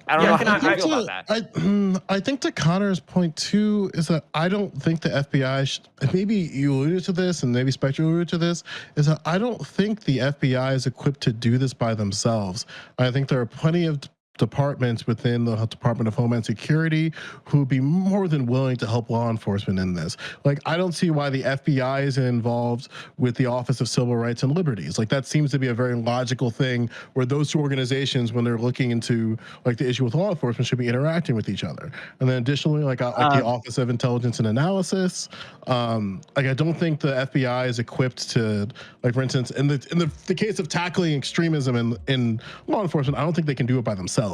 I don't know how you feel about that. I think to Connor's point too is that I don't think the FBI maybe you alluded to this and maybe Spectre alluded to this, is that I don't think the FBI is equipped to do this by themselves. I think there are plenty of departments within the Department of Homeland Security who would be more than willing to help law enforcement in this. Like, I don't see why the FBI isn't involved with the Office of Civil Rights and Liberties. Like, that seems to be a very logical thing where those two organizations, when they're looking into like the issue with law enforcement, should be interacting with each other. And then additionally, like the Office of Intelligence and Analysis. Like, I don't think the FBI is equipped to, like, for instance, in the case of tackling extremism in law enforcement, I don't think they can do it by themselves.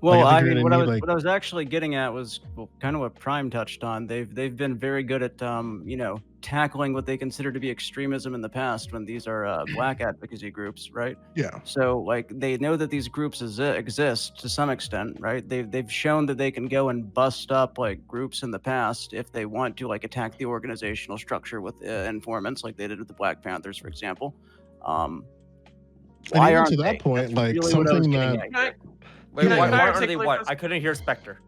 Well, like, I mean, what I was actually getting at was kind of what Prime touched on. They've been very good at tackling what they consider to be extremism in the past when these are black advocacy groups, right? Yeah. So like they know that these groups exist to some extent, right? They've shown that they can go and bust up like groups in the past if they want to like attack the organizational structure with informants, like they did with the Black Panthers, for example. And even to that point, like really something that. Wait, Yeah, why yeah. aren't they what? I couldn't hear Spectre.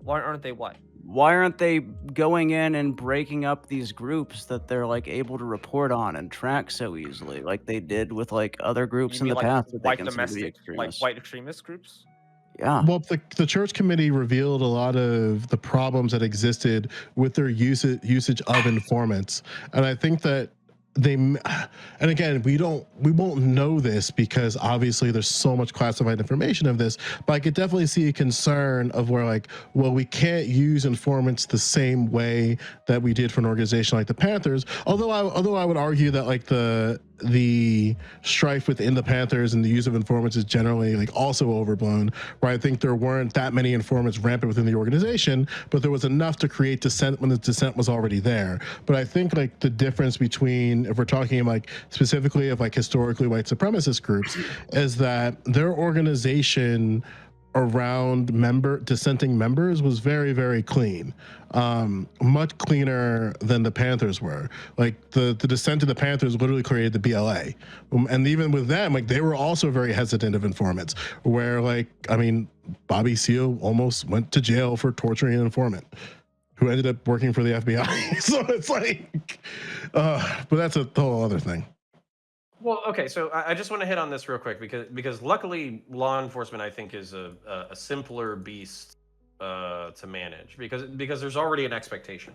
Why aren't they what? Why aren't they going in and breaking up these groups that they're like able to report on and track so easily, like they did with like other groups in the past that they white consider to be domestic, like extremists? white extremist groups? Yeah. Well, the church committee revealed a lot of the problems that existed with their usage of informants, and I think that and again, we won't know this because obviously there's so much classified information of this, but I could definitely see a concern of where like, well, we can't use informants the same way that we did for an organization like the Panthers. Although I would argue that like the strife within the Panthers and the use of informants is generally like also overblown, where I think there weren't that many informants rampant within the organization, but there was enough to create dissent when the dissent was already there. But I think like the difference between, if we're talking like specifically of like historically white supremacist groups, is that their organization around dissenting members was very, very clean, much cleaner than the Panthers were. Like the dissent of the Panthers literally created the BLA, and even with them, like they were also very hesitant of informants. Where like, I mean, Bobby Seale almost went to jail for torturing an informant who ended up working for the FBI. So it's like, but that's a whole other thing. Well, okay, so I just want to hit on this real quick because luckily law enforcement I think is a simpler beast to manage because there's already an expectation.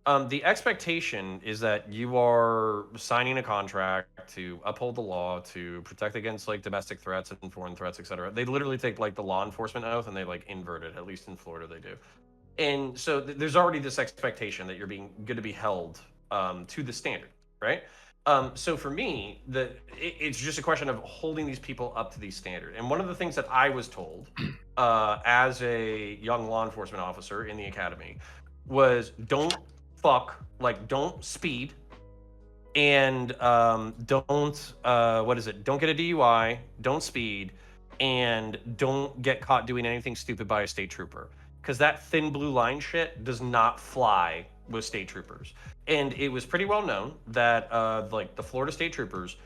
The expectation is that you are signing a contract to uphold the law, to protect against like domestic threats and foreign threats, etc. They literally take like the law enforcement oath and they like invert it. At least in Florida they do. And so there's already this expectation that you're going to be held to the standard, right? So for me, it's just a question of holding these people up to these standards. And one of the things that I was told as a young law enforcement officer in the academy was don't speed, and don't get a DUI, don't speed, and don't get caught doing anything stupid by a state trooper. Because that thin blue line shit does not fly with state troopers. And it was pretty well known that like the Florida state troopers,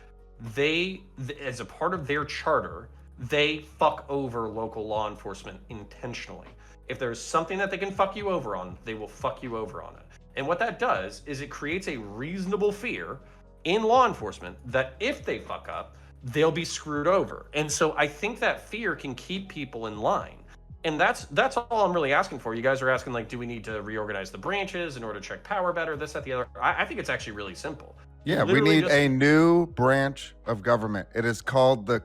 they as a part of their charter, they fuck over local law enforcement intentionally. If there's something that they can fuck you over on, they will fuck you over on it. And what that does is it creates a reasonable fear in law enforcement that if they fuck up, they'll be screwed over. And so I think that fear can keep people in line. And that's all I'm really asking for. You guys are asking, like, do we need to reorganize the branches in order to check power better, this, that, the other? I think it's actually really simple. Yeah, we need a new branch of government. It is called the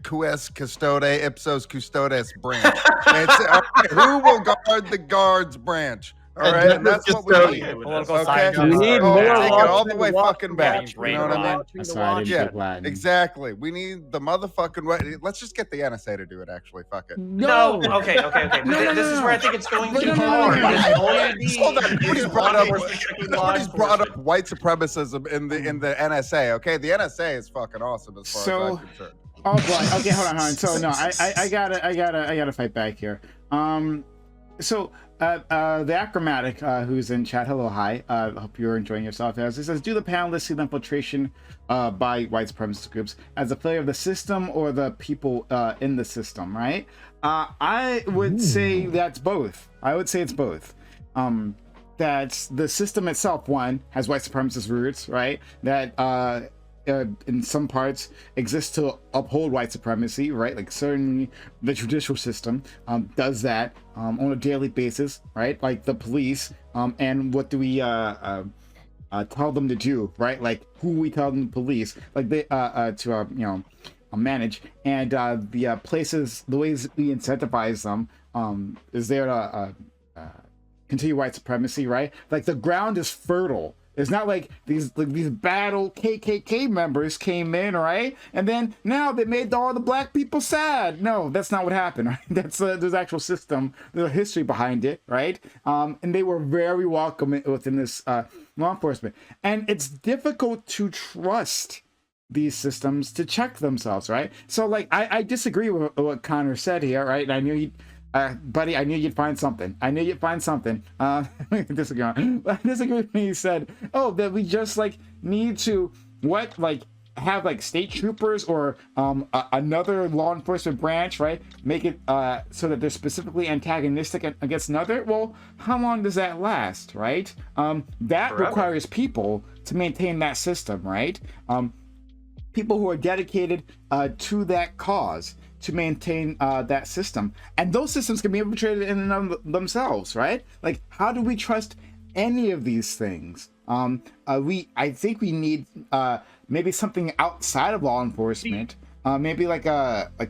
Quis Custode Ipsos Custodes branch. Who will guard the guards branch? All right, and that's what we need. Okay, We need more more take it all the way law fucking back. You know what I mean? That's why I didn't Yeah, speak Latin. exactly. We need the motherfucking way. Let's just get the NSA to do it. Actually, fuck it. No. Okay. This is where I think it's going too hard. Hold on. Nobody's brought up white supremacism in the NSA. Okay, the NSA is fucking awesome as far as I'm concerned. Oh boy. Okay, hold on. So no, I gotta fight back here. So the Achromatic, who's in chat, hello, hi. Hope you're enjoying yourself. As it says, do the panelists see the infiltration by white supremacist groups as a failure of the system or the people in the system, right? I would say that's both. I would say it's both. That the system itself, one, has white supremacist roots, right? That in some parts exists to uphold white supremacy, right? Like certainly the judicial system does that on a daily basis, right? Like the police, and what do we tell them to do, right? Like who we tell them to police, like they to manage, and the places, the ways we incentivize them is there to continue white supremacy, right? Like the ground is fertile. It's not like these battle KKK members came in, right? And then now they made all the black people sad. No, that's not what happened, right? That's there's actual system, there's a history behind it, right? And they were very welcome within this law enforcement. And it's difficult to trust these systems to check themselves, right? So like I disagree with what Connor said here, right? And I knew he'd buddy, I knew you'd find something. I disagree when he said, oh, that we just like need to have like state troopers or another law enforcement branch, right? Make it so that they're specifically antagonistic against another. Well, how long does that last, right? That Forever. requires people to maintain that system, right? People who are dedicated to that cause, to maintain that system, and those systems can be infiltrated in and of themselves, right? Like, how do we trust any of these things? I think we need maybe something outside of law enforcement, maybe like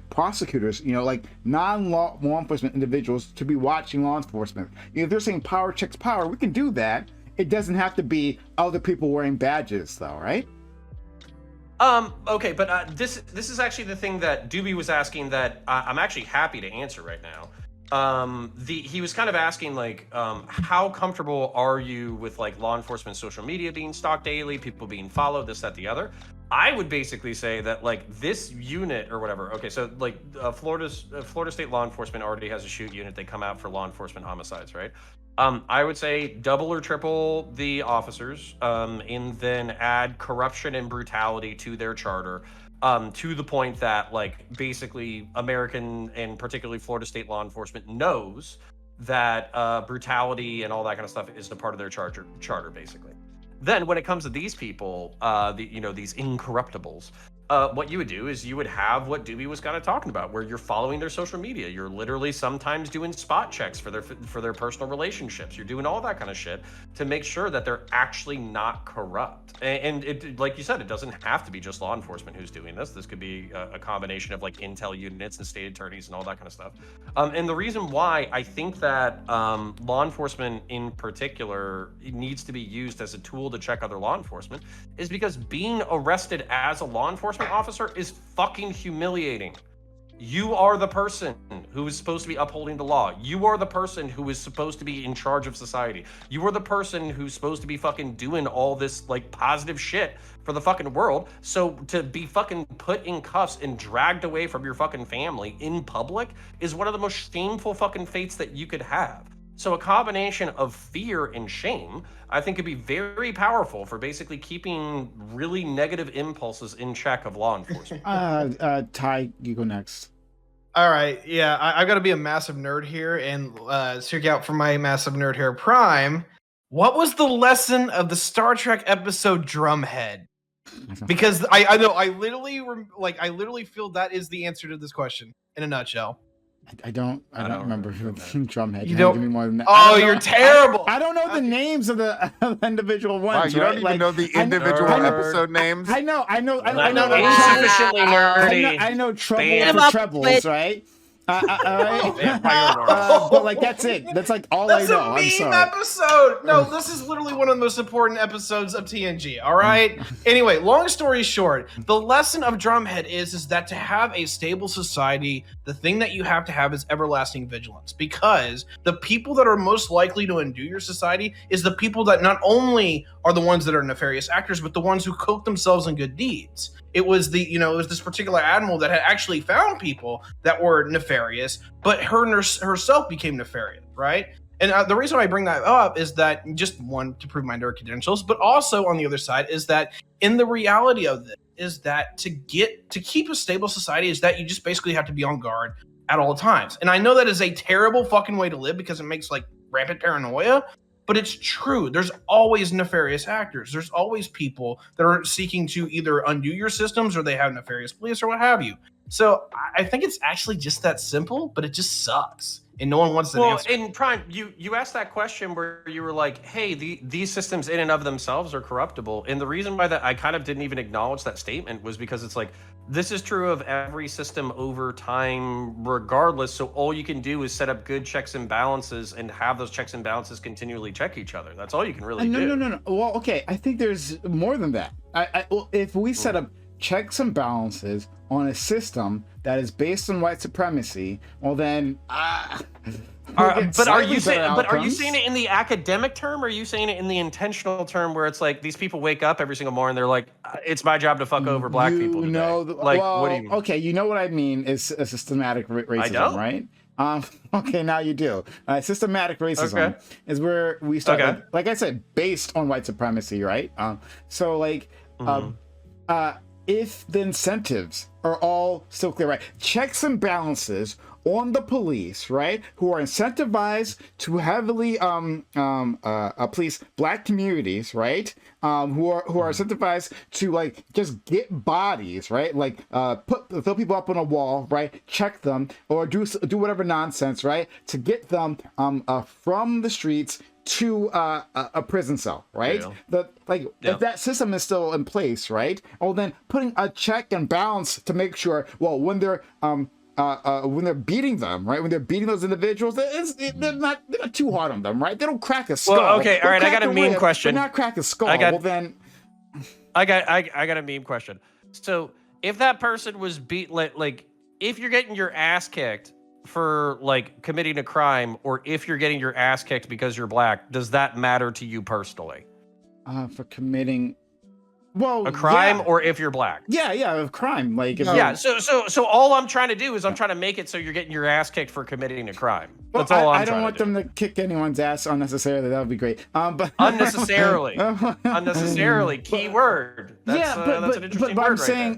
prosecutors, like non-law enforcement individuals to be watching law enforcement. If they're saying power checks power, we can do that. It doesn't have to be other people wearing badges, though, right? Okay, but this is actually the thing that Doobie was asking that I'm actually happy to answer right now. He was kind of asking like, how comfortable are you with like law enforcement social media being stalked daily, people being followed, this, that, the other? I would basically say that like this unit or whatever. Okay, so like Florida State Law Enforcement already has a shoot unit. They come out for law enforcement homicides, right? I would say double or triple the officers, and then add corruption and brutality to their charter, to the point that like basically American and particularly Florida State law enforcement knows that brutality and all that kind of stuff is a part of their charter basically. Then when it comes to these people, these incorruptibles, what you would do is you would have what Doobie was kind of talking about, where you're following their social media. You're literally sometimes doing spot checks for their personal relationships. You're doing all that kind of shit to make sure that they're actually not corrupt. And it, like you said, it doesn't have to be just law enforcement who's doing this. This could be a combination of like intel units and state attorneys and all that kind of stuff. And the reason why I think that law enforcement in particular needs to be used as a tool to check other law enforcement is because being arrested as a law enforcement officer is fucking humiliating. You are the person who is supposed to be upholding the law. You are the person who is supposed to be in charge of society. You are the person who's supposed to be fucking doing all this like positive shit for the fucking world. So to be fucking put in cuffs and dragged away from your fucking family in public is one of the most shameful fucking fates that you could have. So a combination of fear and shame, I think, could be very powerful for basically keeping really negative impulses in check of law enforcement. Ty, you go next. All right, yeah, I've got to be a massive nerd here and seek out for my massive nerd here. Prime, what was the lesson of the Star Trek episode Drumhead? Because I know I literally feel that is the answer to this question in a nutshell. I don't remember Drumhead. You don't? Give me more than that. Oh, you're terrible. I don't know the names of the individual Wow, ones. you right? don't even know the individual episode names? I know. Insufficiently nerdy. I know trouble Bam. for trebles, right? All right. But like that's it. That's like all That's I know. a I'm meme sorry. episode. No, this is literally one of the most important episodes of TNG. All right. Anyway, long story short, the lesson of Drumhead is that to have a stable society, the thing that you have to have is everlasting vigilance. Because the people that are most likely to undo your society is the people that not only are the ones that are nefarious actors, but the ones who coat themselves in good deeds. It was this particular admiral that had actually found people that were nefarious, but herself became nefarious, right? And the reason I bring that up is that just one, to prove my nerd credentials, but also on the other side is that in the reality of this is that to keep a stable society is that you just basically have to be on guard at all times. And I know that is a terrible fucking way to live because it makes like rampant paranoia, but it's true. There's always nefarious actors. There's always people that are seeking to either undo your systems or they have nefarious beliefs or what have you. So I think it's actually just that simple, but it just sucks. And no one wants to answer. Well, in Prime, you asked that question where you were like, hey, these systems in and of themselves are corruptible. And the reason why that I kind of didn't even acknowledge that statement was because it's like, this is true of every system over time, regardless. So all you can do is set up good checks and balances and have those checks and balances continually check each other. That's all you can really do. No. Well, okay. I think there's more than that. Well, if we set up checks and balances on a system that is based on white supremacy, well then, but are you saying it in the academic term, or are you saying it in the intentional term, where it's like these people wake up every single morning, they're like, it's my job to fuck over black people today. What do you mean? Okay, you know what I mean is a systematic racism, I don't. right? Okay, now you do. Systematic racism is where we start, like I said, based on white supremacy, right? If the incentives are all still clear, right? Checks and balances on the police, right? Who are incentivized to heavily police black communities, right? Who are incentivized to like just get bodies, right? Like throw people up on a wall, right? Check them or do whatever nonsense, right? To get them from the streets to a prison cell, right? If that system is still in place, right? Well, then putting a check and balance to make sure, well, when they're beating them, right? When they're beating those individuals, they're not too hard on them, right? They don't crack a skull. Well, okay, all right. I got a meme question. They're not crack a skull. I got a meme question. So if that person was beat, like if you're getting your ass kicked for like committing a crime, or if you're getting your ass kicked because you're black, does that matter to you personally? For committing a crime, or if you're black? Yeah, a crime. Like so all I'm trying to do is I'm trying to make it so you're getting your ass kicked for committing a crime. That's all I'm trying to do. I don't want them to kick anyone's ass unnecessarily. That would be great. But unnecessarily. Key word. That's an interesting but word. I'm saying,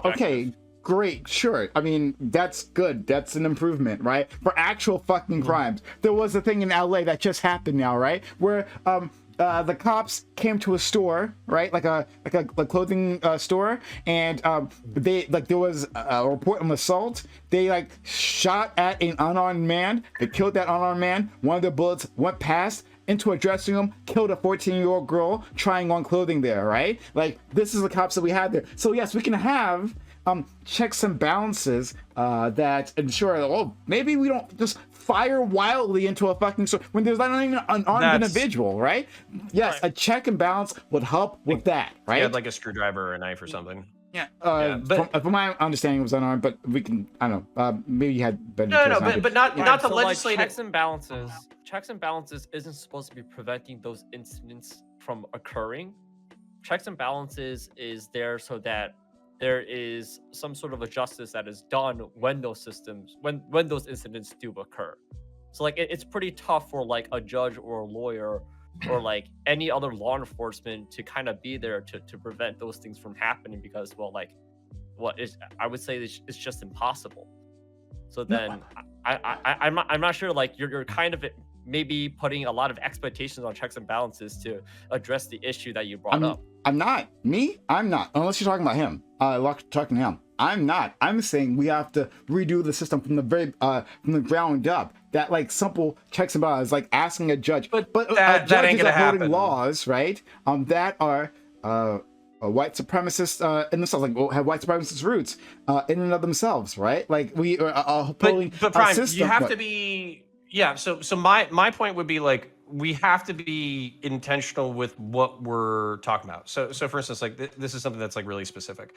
okay. Great, sure. I mean, that's good. That's an improvement, right? For actual fucking crimes. There was a thing in LA that just happened now, right? Where the cops came to a store, right? Like a clothing store, and there was a report of assault. They shot at an unarmed man. They killed that unarmed man. One of the bullets went past into a dressing room, killed a 14-year-old girl trying on clothing there, right? This is the cops that we had there. So yes, we can have checks and balances that ensure that, maybe we don't just fire wildly into a fucking store when there's not even an armed individual, right? Yes, a check and balance would help with that, right? You had like a screwdriver or a knife or something. Yeah, from my understanding, it was unarmed, but we can, I don't know, maybe you had better. But not the legislative. Checks and balances isn't supposed to be preventing those incidents from occurring. Checks and balances is there so that there is some sort of a justice that is done when those those incidents do occur. So it's pretty tough for a judge or a lawyer or any other law enforcement to kind of be there to prevent those things from happening, because I would say it's just impossible. So then I'm not sure, like you're kind of maybe putting a lot of expectations on checks and balances to address the issue that you brought up. I'm not. I'm not. Unless you're talking about him. Talking to him. I'm not. I'm saying we have to redo the system from the ground up. That like simple checks and balances, like asking a judge. But that ain't judges gonna are holding happen. laws, right? That are white supremacists in themselves, like have white supremacist roots in and of themselves, right? Like we are upholding but Prime, a system. you have to be So my point would be like we have to be intentional with what we're talking about. So for instance, like this is something that's like really specific.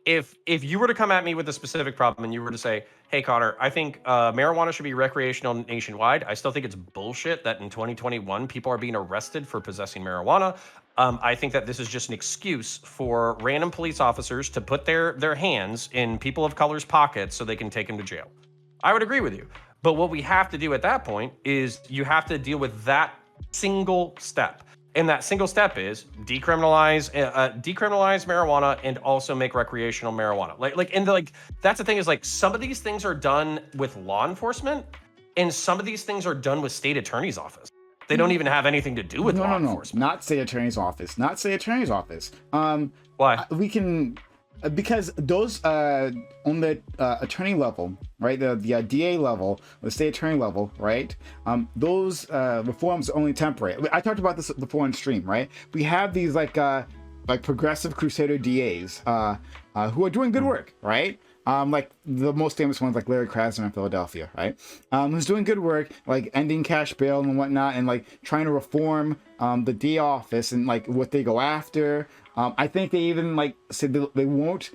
If you were to come at me with a specific problem and you were to say, hey Connor, I think marijuana should be recreational nationwide. I still think it's bullshit that in 2021 people are being arrested for possessing marijuana. I think that this is just an excuse for random police officers to put their hands in people of color's pockets so they can take them to jail. I would agree with you. But what we have to do at that point is you have to deal with that single step. And that single step is decriminalize marijuana and also make recreational marijuana. Like that's the thing is like some of these things are done with law enforcement and some of these things are done with state attorney's office. They don't even have anything to do with law enforcement. Not state attorney's office. Not state attorney's office. Why? We can because those on the attorney level, right? The DA level, the state attorney level, right? Those reforms are only temporary. I talked about this before on stream, right? We have these like progressive crusader DAs who are doing good work, right? Like the most famous ones like Larry Krasner in Philadelphia, right? Who's doing good work, like ending cash bail and whatnot, and like trying to reform the DA office and like what they go after. I think they even like said they won't.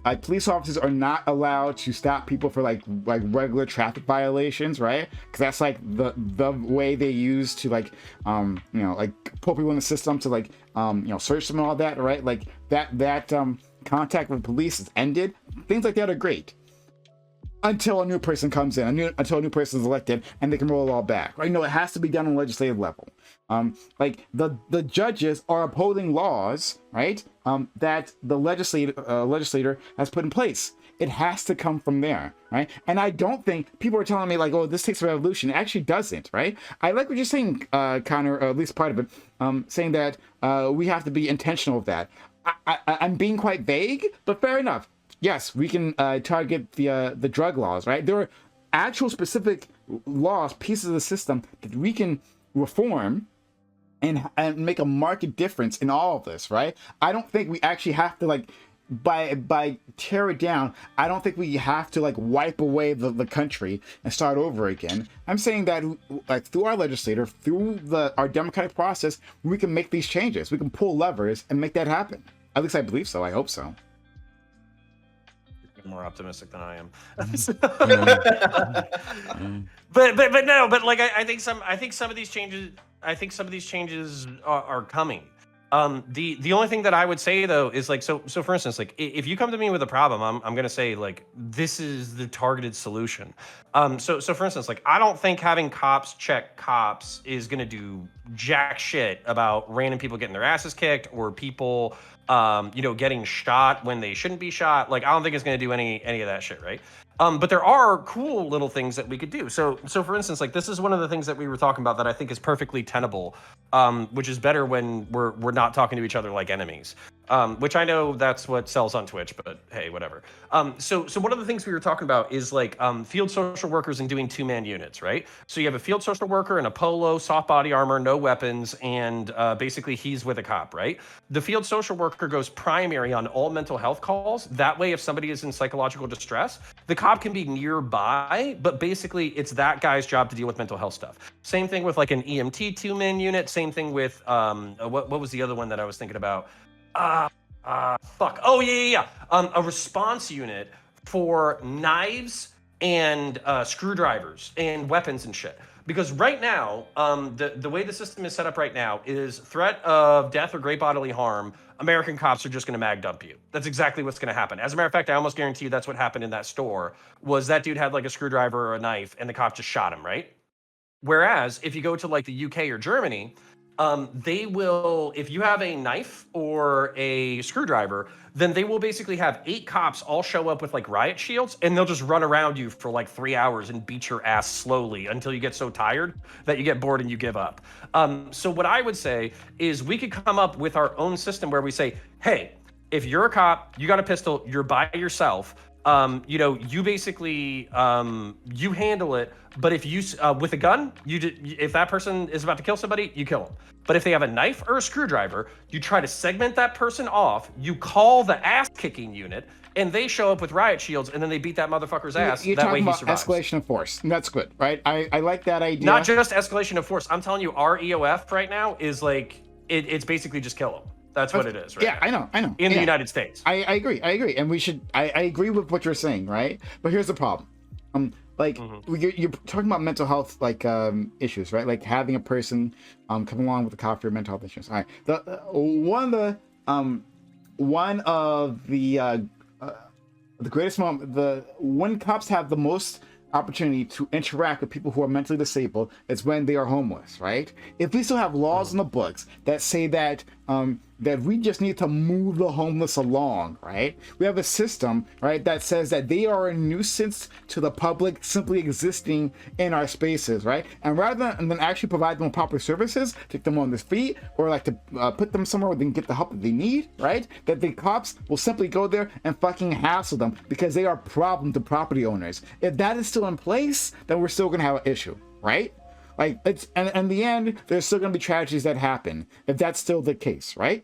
Like police officers are not allowed to stop people for like regular traffic violations, right? Because that's like the way they use to like like put people in the system to like search them and all that, right? Like that contact with police is ended. Things like that are great until a new person comes in, until a new person is elected, and they can roll it all back, right? No, it has to be done on a legislative level. Like the judges are upholding laws, right? That the legislator has put in place. It has to come from there, right? And I don't think people are telling me like, oh, this takes a revolution. It actually doesn't, right? I like what you're saying, Connor, or at least part of it, saying that we have to be intentional with that. I'm being quite vague, but fair enough. Yes, we can target the drug laws, right? There are actual specific laws, pieces of the system that we can reform and make a marked difference in all of this, right? I don't think we actually have to like by tear it down. I don't think we have to like wipe away the country and start over again. I'm saying that like through our legislator, through our democratic process, we can make these changes. We can pull levers and make that happen. At least I believe so. I hope so. You're more optimistic than I am. But no, but like I think some of these changes are coming. The only thing that I would say though is like so for instance, like if you come to me with a problem, I'm gonna say like this is the targeted solution. So for instance, like I don't think having cops check cops is gonna do jack shit about random people getting their asses kicked or people getting shot when they shouldn't be shot. Like I don't think it's gonna do any of that shit, right? But there are cool little things that we could do. So for instance, like this is one of the things that we were talking about that I think is perfectly tenable, which is better when we're not talking to each other like enemies. Which I know that's what sells on Twitch, but hey, whatever. So one of the things we were talking about is like field social workers and doing two-man units, right? So you have a field social worker in a polo, soft body armor, no weapons, and basically he's with a cop, right? The field social worker goes primary on all mental health calls. That way, if somebody is in psychological distress, the cop can be nearby, but basically it's that guy's job to deal with mental health stuff. Same thing with like an EMT two-man unit. Same thing with what was the other one that I was thinking about? Oh yeah. A response unit for knives and screwdrivers and weapons and shit. Because right now, the way the system is set up right now is threat of death or great bodily harm. American cops are just going to mag dump you. That's exactly what's going to happen. As a matter of fact, I almost guarantee you that's what happened in that store. Was that dude had like a screwdriver or a knife, and the cop just shot him, right? Whereas if you go to like the UK or Germany, they will, if you have a knife or a screwdriver, then they will basically have 8 cops all show up with like riot shields, and they'll just run around you for like 3 hours and beat your ass slowly until you get so tired that you get bored and you give up. So what I would say is we could come up with our own system where we say, hey, if you're a cop, you got a pistol, you're by yourself, you basically, you handle it. But if you, with a gun, if that person is about to kill somebody, you kill them. But if they have a knife or a screwdriver, you try to segment that person off, you call the ass kicking unit, and they show up with riot shields, and then they beat that motherfucker's ass. You're that way talking he about survives. escalation of force, and that's good, right? I like that idea. Not just escalation of force. I'm telling you, our EOF right now is like, it's basically just kill them. That's what it is, right? Yeah, now. I know. In the United States. I agree. And we should, I agree with what you're saying, right? But here's the problem. You're talking about mental health, like, issues, right? Like having a person come along with a cop for mental health issues. All right. One of the greatest moment, when cops have the most opportunity to interact with people who are mentally disabled is when they are homeless, right? If we still have laws in the books that say that that we just need to move the homeless along, right? We have a system, right, that says that they are a nuisance to the public simply existing in our spaces, right? And rather than actually provide them with proper services, take them on their feet, or like to put them somewhere where they can get the help that they need, right? That the cops will simply go there and fucking hassle them because they are a problem to property owners. If that is still in place, then we're still gonna have an issue, right? Like, it's, and in the end, there's still gonna be tragedies that happen if that's still the case, right?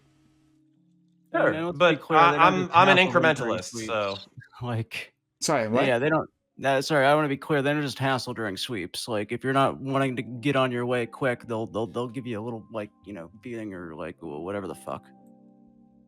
Sure, but I'm an incrementalist, so like, sorry, what? Yeah, they don't. Sorry, I want to be clear. They don't just hassle during sweeps. Like, if you're not wanting to get on your way quick, they'll give you a little, like, beating or like whatever the fuck.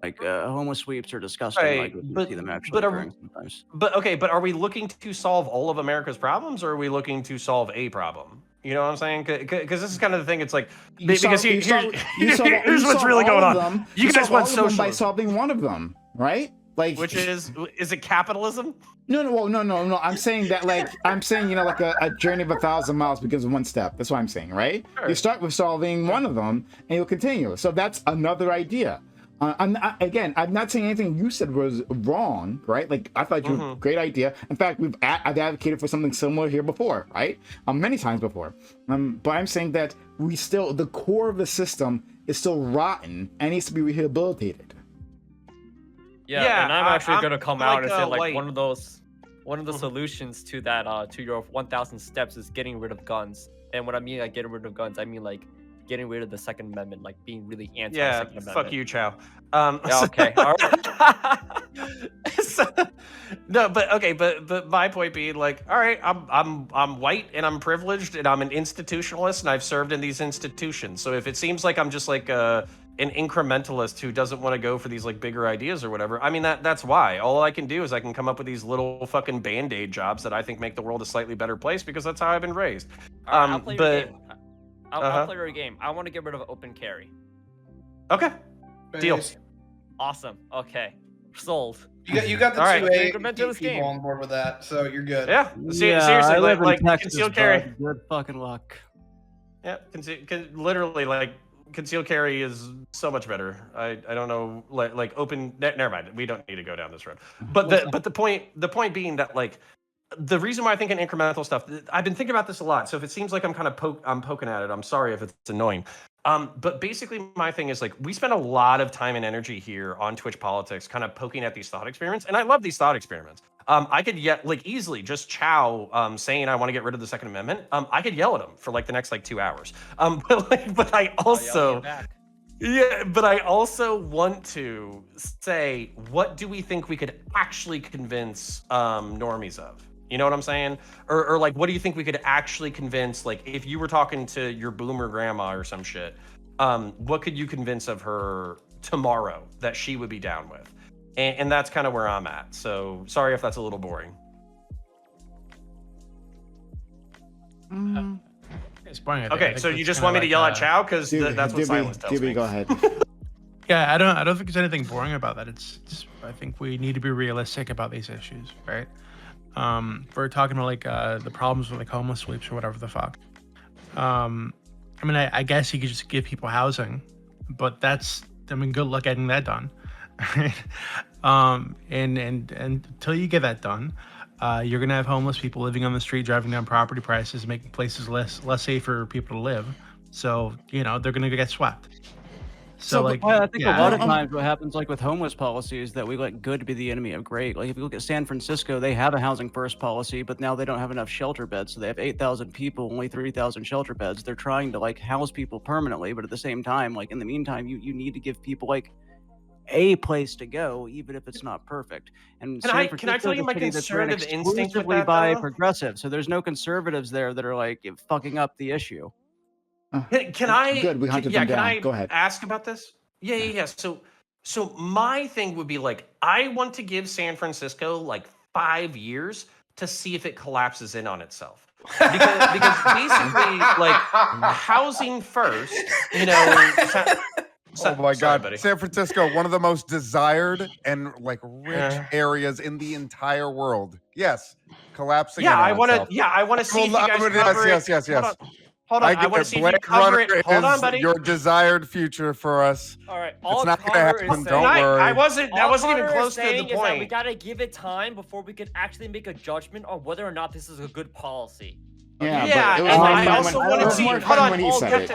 Like, homeless sweeps are disgusting. Right, like, but see them actually occurring sometimes. But okay, but are we looking to solve all of America's problems, or are we looking to solve a problem? You know what I'm saying? Because this is kind of the thing. It's like, here's what's really going on. You guys want socialism by solving one of them, right? Like, which is it capitalism? No. I'm saying that, like, like a journey of 1,000 miles begins with one step. That's what I'm saying, right? Sure. You start with solving one of them, and you'll continue. So that's another idea. I'm not saying anything you said was wrong, right? Like, I thought you had a great idea. In fact, I've advocated for something similar here before, right? Many times before. But I'm saying that the core of the system is still rotten and needs to be rehabilitated. Yeah, and I'm actually going to come out and say, like, one of the solutions to that, to your 1,000 steps is getting rid of guns. And what I mean, like, getting rid of guns, I mean, like, getting rid of the Second Amendment, like being really anti-Second Amendment. Fuck you, Chow. Okay. All right. but my point being, like, all right, I'm white and I'm privileged and I'm an institutionalist and I've served in these institutions. So if it seems like I'm just like an incrementalist who doesn't want to go for these like bigger ideas or whatever, I mean that's why. All I can do is I can come up with these little fucking band-aid jobs that I think make the world a slightly better place because that's how I've been raised. I'll play your game. I'll play your game. I want to get rid of open carry. Okay. Deal. Awesome. Okay. Sold. You got the all 2A people on board with that, so you're good. Yeah. Seriously, like concealed carry. Good fucking luck. Yeah. Literally, like, concealed carry is so much better. I don't know, like open. Never mind. We don't need to go down this road. But the point being that, like, the reason why I think in incremental stuff, I've been thinking about this a lot. So if it seems like I'm kind of poking at it, I'm sorry if it's annoying. But basically my thing is, like, we spend a lot of time and energy here on Twitch Politics kind of poking at these thought experiments. And I love these thought experiments. I could easily just Chow saying I want to get rid of the Second Amendment. I could yell at him for like the next 2 hours. But I also... Yeah, but I also want to say, what do we think we could actually convince normies of? You know what I'm saying? Or like, what do you think we could actually convince, like, if you were talking to your boomer grandma or some shit, what could you convince of her tomorrow that she would be down with? And that's kind of where I'm at. So sorry if that's a little boring. It's boring. Okay, so you just want me to yell at Chow? Because that's what silence tells me. Go ahead. Yeah, I don't think there's anything boring about that. It's I think we need to be realistic about these issues, right? We're talking about like the problems with like homeless sweeps or whatever the fuck. I I mean, I guess you could just give people housing, but good luck getting that done. Right? And until you get that done, you're gonna have homeless people living on the street, driving down property prices, making places less safe for people to live. So they're gonna get swept. So I think a lot of times what happens with homeless policy is that we let good be the enemy of great. Like if you look at San Francisco, they have a housing first policy, but now they don't have enough shelter beds. So they have 8,000 people, only 3,000 shelter beds. They're trying to house people permanently, but at the same time, in the meantime, you need to give people a place to go, even if it's not perfect. And can I tell you my conservative instinct with that, by though? progressive, so there's no conservatives there that are fucking up the issue. Can I? Good, we hunted them can down. I Go ahead. ask about this? Yeah. So my thing would be I want to give San Francisco 5 years to see if it collapses in on itself. Because basically housing first, Oh my God, buddy. San Francisco, one of the most desired and rich areas in the entire world. Yes, collapsing. Yeah, I want to see if you guys cover it. Yes. Hold on. I want to see if you cover it. Hold on, buddy. Your desired future for us. All right, it's not going to happen. Don't worry. I wasn't even close to the point. Is that we gotta give it time before we could actually make a judgment on whether or not this is a good policy. Yeah, and I also want to see. Hold on. When he said it.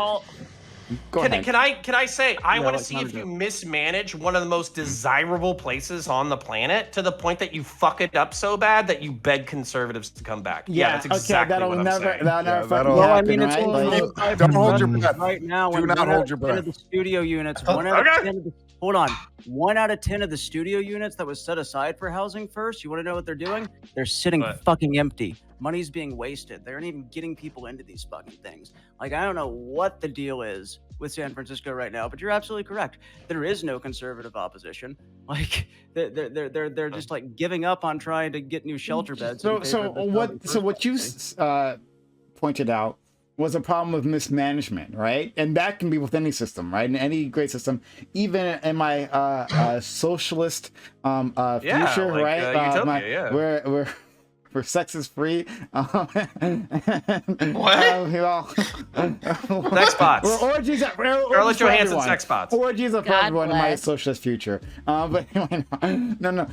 Go ahead. Can I say I want to see if you mismanage one of the most desirable places on the planet to the point that you fuck it up so bad that you beg conservatives to come back. Yeah, that's exactly what I'm saying. That'll never fucking happen, right? Don't hold your breath. Right now, do not hold your breath. The studio units, 1 out of 10 of the, hold on, 1 out of 10 of the studio units that was set aside for housing first. You want to know what they're doing? They're sitting fucking empty. Money's being wasted. They aren't even getting people into these fucking things. I don't know what the deal is with San Francisco right now, but you're absolutely correct. There is no conservative opposition. They're just giving up on trying to get new shelter beds. So what you pointed out was a problem with mismanagement, right? And that can be with any system, right? In any great system, even in my socialist future, right? Utopia, where sex is free. What? Sex bots. Orgies are Scarlett Johansson sex bots. Orgies are for everyone in my socialist future. But anyway, no.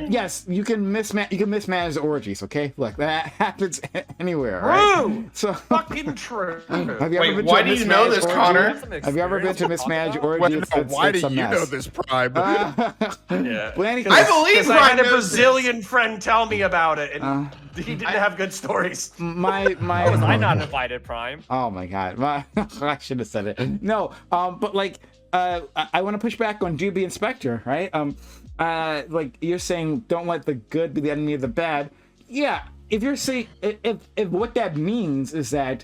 Yes, you can mismanage the orgies. Okay, look, that happens anywhere, right? True. So fucking true. Wait, why do you know this, Connor? Have you ever been to mismanaged orgies? Why do you know this, Prime? Yeah. I believe I had a Brazilian friend tell me about it, and he didn't have good stories. Was I not invited, Prime? Oh my God, I should have said it. No, but I want to push back on Doobie and Spectre, right? You're saying don't let the good be the enemy of the bad. Yeah, if you're saying if what that means is that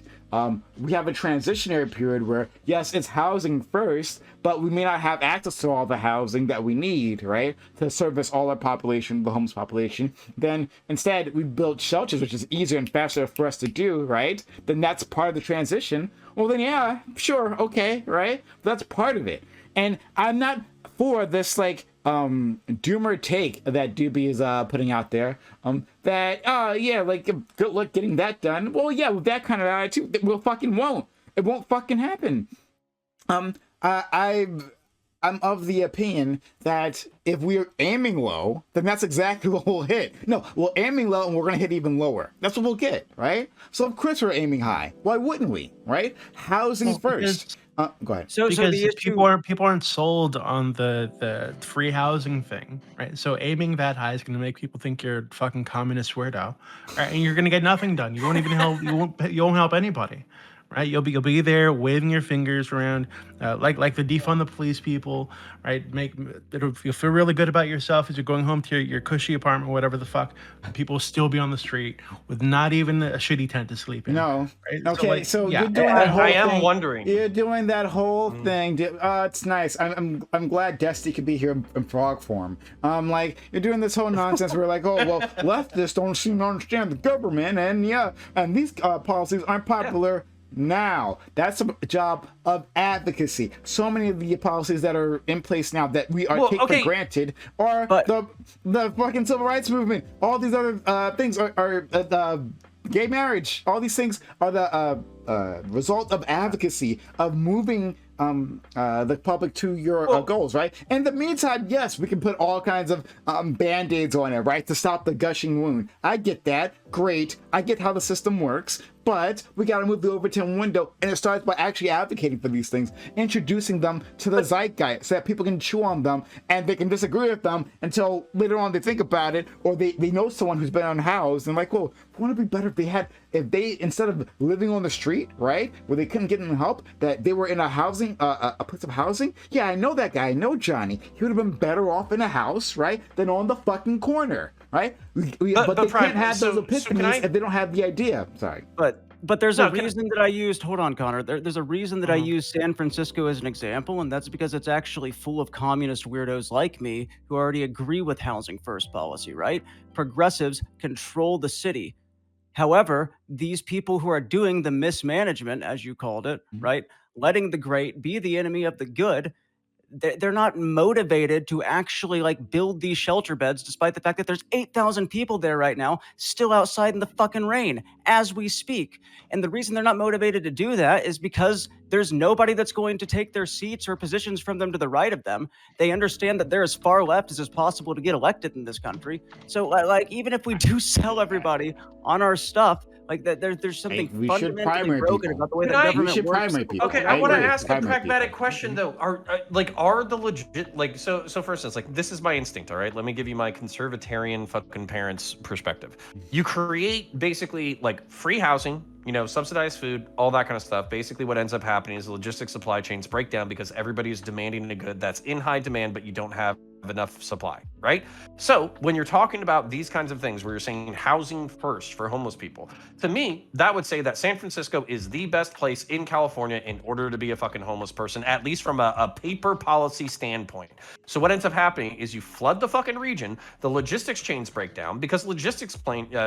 we have a transitionary period where yes, it's housing first, but we may not have access to all the housing that we need, right, to service all our population, the homeless population. Then instead we build shelters, which is easier and faster for us to do, right? Then that's part of the transition. Well, then yeah, sure, okay, right? That's part of it. And I'm not for this doomer take that Doobie is putting out there. Good luck getting that done. Well, yeah, with that kind of attitude, it won't. It won't fucking happen. I'm of the opinion that if we're aiming low, then that's exactly what we'll hit. No, we're aiming low and we're gonna hit even lower. That's what we'll get, right? So of course we're aiming high. Why wouldn't we, right? Housing first. Go ahead. So the issue... people aren't sold on the free housing thing, right? So aiming that high is going to make people think you're a fucking communist weirdo, right? And you're going to get nothing done. You won't even help. You won't help anybody, right? You'll be there waving your fingers around, like the defund the police people, right? You'll feel really good about yourself as you're going home to your cushy apartment, whatever the fuck. People will still be on the street with not even a shitty tent to sleep in. No. Right? Okay, so you're doing that whole thing. I am wondering. You're doing that whole thing. It's nice. I'm glad Dusty could be here in frog form. You're doing this whole nonsense. We're like, oh well, leftists don't seem to understand the government, and these policies aren't popular. Now that's a job of advocacy. So many of the policies that are in place now that we are taking for granted are the fucking civil rights movement. All these other things are gay marriage. All these things are the result of advocacy, of moving the public to your goals, right? In the meantime, yes, we can put all kinds of band-aids on it, right, to stop the gushing wound. I get that. Great. I get how the system works. But we got to move the Overton window, and it starts by actually advocating for these things, introducing them to the zeitgeist so that people can chew on them and they can disagree with them until later on they think about it, or they know someone who's been unhoused and like, well, wouldn't it be better if they instead of living on the street, right, where they couldn't get any help, that they were in a housing, a place of housing? Yeah, I know that guy. I know Johnny. He would have been better off in a house, right, than on the fucking corner, right? But they can't have those epiphanies if they don't have the idea. Sorry. But there's a reason that I used, hold on, Connor. There's a reason that I used San Francisco as an example, and that's because it's actually full of communist weirdos like me who already agree with housing first policy, right? Progressives control the city. However, these people who are doing the mismanagement, as you called it, right? Letting the great be the enemy of the good, they're not motivated to actually like build these shelter beds, despite the fact that there's 8,000 people there right now, still outside in the fucking rain as we speak. And the reason they're not motivated to do that is because there's nobody that's going to take their seats or positions from them to the right of them. They understand that they're as far left as is possible to get elected in this country. So like, even if we do sell everybody on our stuff, like that, there's something fundamentally broken about the way that government works. Okay, I want to ask a pragmatic question though. Are the legit, like, so for instance, like, this is my instinct, all right? Let me give you my conservatarian fucking parents' perspective. You create basically like free housing, you know, subsidized food, all that kind of stuff. Basically what ends up happening is the logistics supply chains break down because everybody is demanding a good that's in high demand, but you don't have enough supply, right? So when you're talking about these kinds of things where you're saying housing first for homeless people, to me, that would say that San Francisco is the best place in California in order to be a fucking homeless person, at least from a paper policy standpoint. So what ends up happening is you flood the fucking region, the logistics chains break down. Because logistics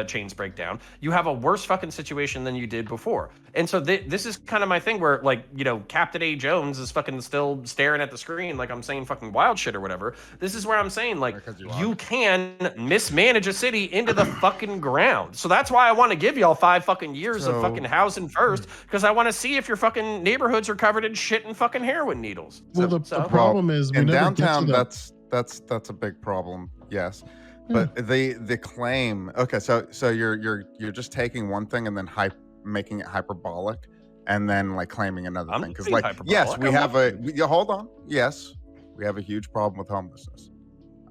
chains break down, you have a worse fucking situation than you did before. And so this is kind of my thing where, like, you know, Captain A. Jones is fucking still staring at the screen like I'm saying fucking wild shit or whatever. This is where I'm saying, like, you can mismanage a city into the fucking ground. So that's why I want to give y'all 5 fucking years of fucking housing first, because I want to see if your fucking neighborhoods are covered in shit and fucking heroin needles. Well, the problem is in downtown, that's a big problem. Yes. But the claim, okay, so you're just taking one thing and then making it hyperbolic, and then like claiming another thing, because like yes, we have hold on, yes, we have a huge problem with homelessness.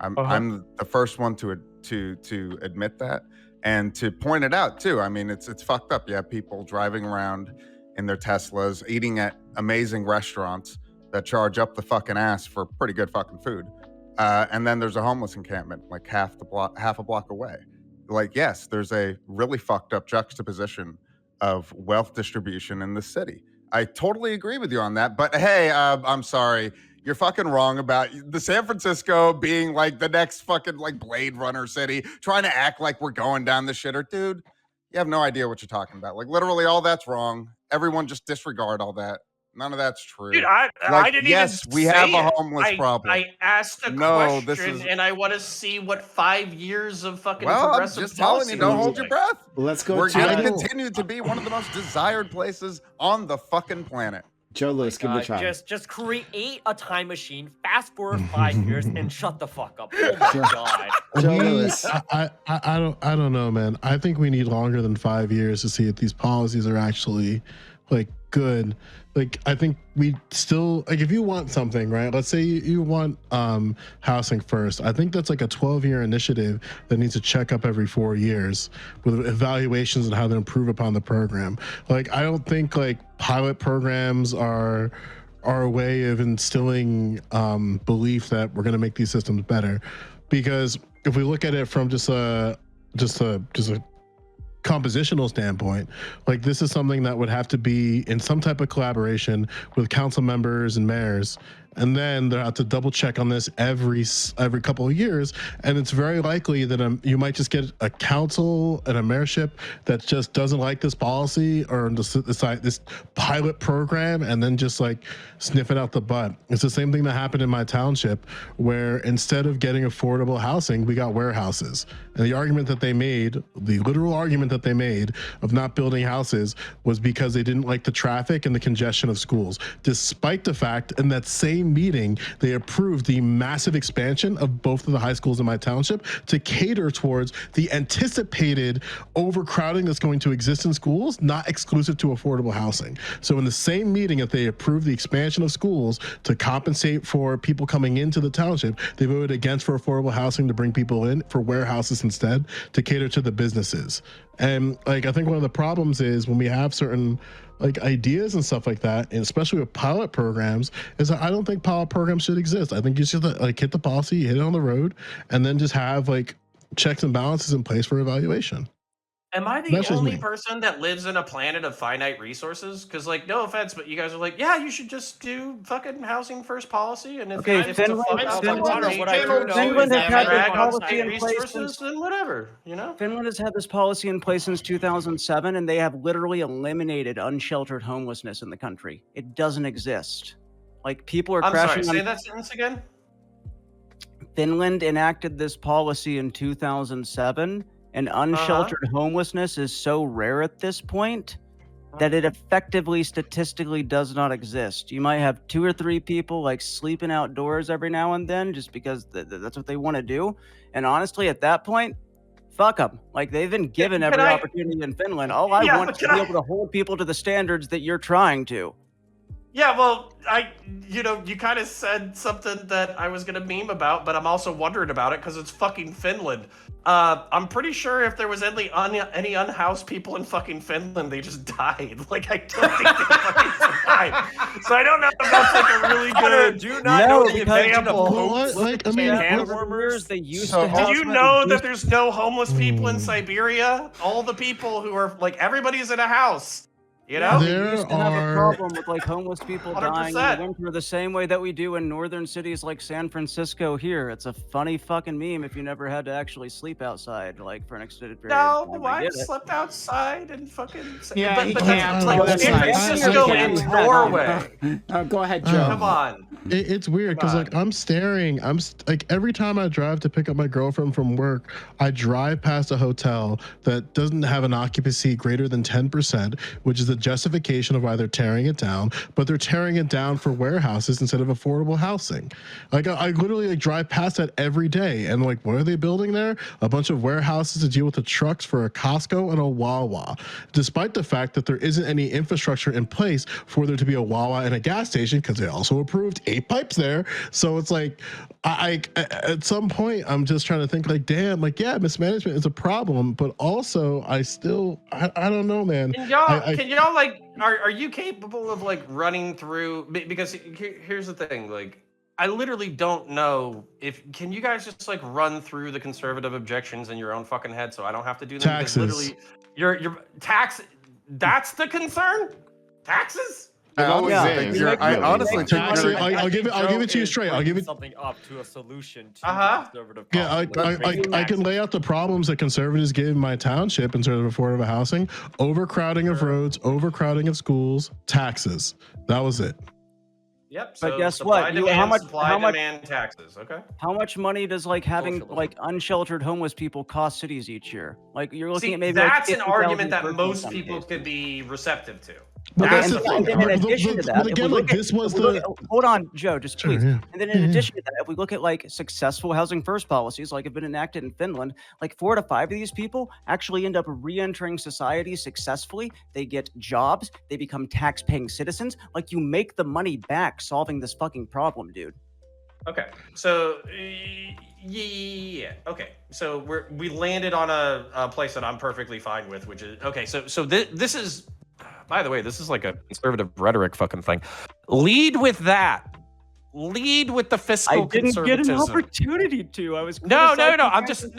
I'm the first one to admit that and to point it out too. I mean, it's fucked up. You have people driving around in their Teslas, eating at amazing restaurants that charge up the fucking ass for pretty good fucking food, and then there's a homeless encampment like half a block away. Like, yes, there's a really fucked up juxtaposition of wealth distribution in the city. I totally agree with you on that. But hey, I'm sorry, you're fucking wrong about the San Francisco being like the next fucking like Blade Runner city, trying to act like we're going down the shitter. Dude, you have no idea what you're talking about. Like, literally all that's wrong. Everyone just disregard all that. None of that's true. Dude, I didn't yes, even we say have a it. homeless problem. I asked a question, and I want to see what 5 years of fucking progressive I'm just telling you, don't hold your breath. Let's go. We're going to continue to be one of the most desired places on the fucking planet. Joe Lewis, give it a try. Just create a time machine, fast forward 5 years, and shut the fuck up. Oh my god. Joe Lewis. I don't know, man. I think we need longer than 5 years to see if these policies are actually like good. Like, I think we still, like, if you want something, right? Let's say you want housing first. I think that's like a 12-year initiative that needs to check up every 4 years with evaluations and how to improve upon the program. Like, I don't think like pilot programs are a way of instilling belief that we're going to make these systems better. Because if we look at it from just a compositional standpoint, like, this is something that would have to be in some type of collaboration with council members and mayors and then they'll have to double check on this every couple of years, and it's very likely that you might just get a council and a mayorship that just doesn't like this policy or this pilot program, and then just like sniff it out the butt. It's the same thing that happened in my township, where instead of getting affordable housing, we got warehouses. And the argument that they made, the literal argument that they made of not building houses, was because they didn't like the traffic and the congestion of schools, despite the fact in that same meeting they approved the massive expansion of both of the high schools in my township to cater towards the anticipated overcrowding that's going to exist in schools, not exclusive to affordable housing. So in the same meeting that they approved the expansion of schools to compensate for people coming into the township, they voted against for affordable housing to bring people in for warehouses instead to cater to the businesses. And like, I think one of the problems is when we have certain like ideas and stuff like that, and especially with pilot programs, is that I don't think pilot programs should exist. I think you should like hit the policy, hit it on the road, and then just have like checks and balances in place for evaluation. Am I the That's just only me. person that lives in a planet of finite resources? Because, like, no offense, but you guys are like, yeah, you should just do fucking housing first policy. And if, Okay, if it's a Finland- fucking Finland- autonomy what I do channel know Finland is has that had drag this on policy site in place resources, then whatever, you know? Finland has had this policy in place since 2007, and they have literally eliminated unsheltered homelessness in the country. It doesn't exist. Like, people are I'm sorry, crashing say on. that sentence again? Finland enacted this policy in 2007, and unsheltered homelessness is so rare at this point that it effectively statistically does not exist. You might have 2 or 3 people like sleeping outdoors every now and then just because that's what they want to do. And honestly, at that point, fuck them. Like, they've been given Can every I- opportunity in Finland. All I Yeah, want but is to can be I- able to hold people to the standards that you're trying to. Yeah, well, you kind of said something that I was going to meme about, but I'm also wondering about it because it's fucking Finland. I'm pretty sure if there was any unhoused people in fucking Finland, they just died. Like, I don't think they fucking survived. So I don't know if that's like a really good. Do you not know the because- example Well, of like, I mean, hand what- warmers? They used So to have. Did you know that there's no homeless people in Siberia? All the people who are like, everybody's in a house. You know? We There used to have a are- problem with like homeless people dying in 100%. the winter the same way that we do in northern cities like San Francisco here. It's a funny fucking meme if you never had to actually sleep outside like for an extended period of time. No, I I get it. slept outside and fucking. Yeah, he but can't that's go like outside. San Francisco I in can't. Norway. Go ahead, Joe. Come on. It's weird because Come like like every time I drive to pick up my girlfriend from work, I drive past a hotel that doesn't have an occupancy greater than 10%, which is the justification of why they're tearing it down, but they're tearing it down for warehouses instead of affordable housing. Like I literally like drive past that every day, and like, what are they building there? A bunch of warehouses to deal with the trucks for a Costco and a Wawa, despite the fact that there isn't any infrastructure in place for there to be a Wawa and a gas station, because they also approved 8 pipes there. So it's like, I at some point I'm just trying to think like, damn, like, yeah, mismanagement is a problem, but also I don't know, man. Can y'all like, are you capable of like running through? Because here's the thing, like, I literally don't know can you guys just like run through the conservative objections in your own fucking head so I don't have to do them? Taxes. Because literally, your tax. That's the concern. Taxes. I honestly Yeah. think I honestly think Actually, you're- I'll give it to you straight. I'll give it. something up to a solution to Uh-huh. conservative. Yeah, problems. I can lay out the problems that conservatives give in my township in terms of affordable housing: overcrowding of roads, overcrowding of schools, taxes. That was it. Yep. But So guess supply, what? Demand, How much- supply, how much- demand, taxes. Okay. How much money does like having Socialism. like unsheltered homeless people cost cities each year? Like you're looking See, at maybe that's like an 50,000 argument that per in most some people cases. could be receptive to. But Okay, that's and the then thing. in addition to that, But if again, we like look at- this was if we look the. at- hold on, Joe, just Sure, please. yeah. And then in addition to that, if we look at like successful housing first policies, like have been enacted in Finland, like 4 to 5 of these people actually end up re-entering society successfully. They get jobs, they become tax-paying citizens. Like you make the money back solving this fucking problem, dude. Okay, so yeah. Okay, so we landed on a place that I'm perfectly fine with, which is okay. So this is, by the way, this is like a conservative rhetoric fucking thing. Lead with that. Lead with the fiscal I didn't get an conservatism. opportunity to. I was No. criticizing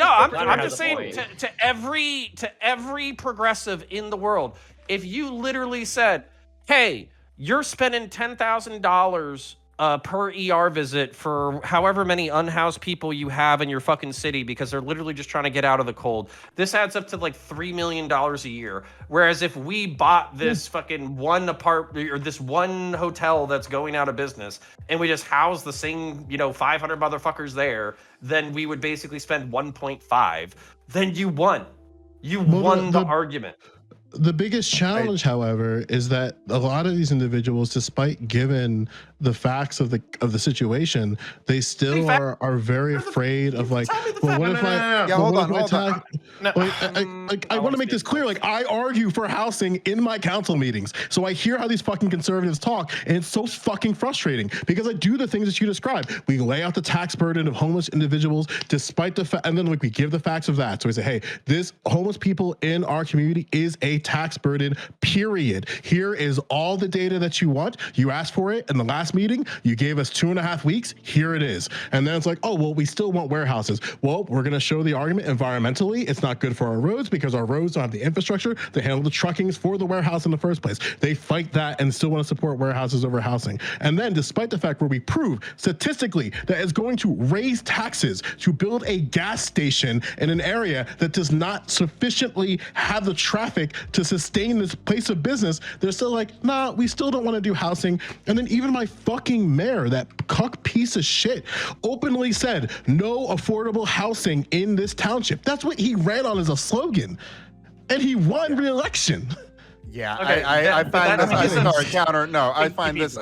I'm taxes. just saying to every progressive in the world, if you literally said, "Hey, you're spending $10,000 per ER visit for however many unhoused people you have in your fucking city because they're literally just trying to get out of the cold. This adds up to like $3 million a year. Whereas if we bought this fucking one apartment or this one hotel that's going out of business and we just house the same, 500 motherfuckers there, then we would basically spend 1.5. Then you won. You won the argument. The biggest challenge, however, is that a lot of these individuals, despite given the facts of the situation, they still are very afraid of like, well, what if I? Yeah, hold on. I want to make this clear. Like, I argue for housing in my council meetings, so I hear how these fucking conservatives talk, and it's so fucking frustrating because I do the things that you described. We lay out the tax burden of homeless individuals, despite the fact, and then like we give the facts of that. So we say, hey, this homeless people in our community is a tax burden, period. Here is all the data that you want. You asked for it in the last meeting. You gave us 2.5 weeks. Here it is. And then it's like, oh, well, we still want warehouses. Well, we're going to show the argument environmentally. It's not good for our roads because our roads don't have the infrastructure to handle the truckings for the warehouse in the first place. They fight that and still want to support warehouses over housing. And then despite the fact where we prove statistically that it's going to raise taxes to build a gas station in an area that does not sufficiently have the traffic to sustain this place of business, they're still like, nah, we still don't want to do housing. And then even my fucking mayor, that cuck piece of shit, openly said no affordable housing in this township. That's what he ran on as a slogan, and he won re-election. Yeah, Okay, I find this. I sorry, counter. No, I find this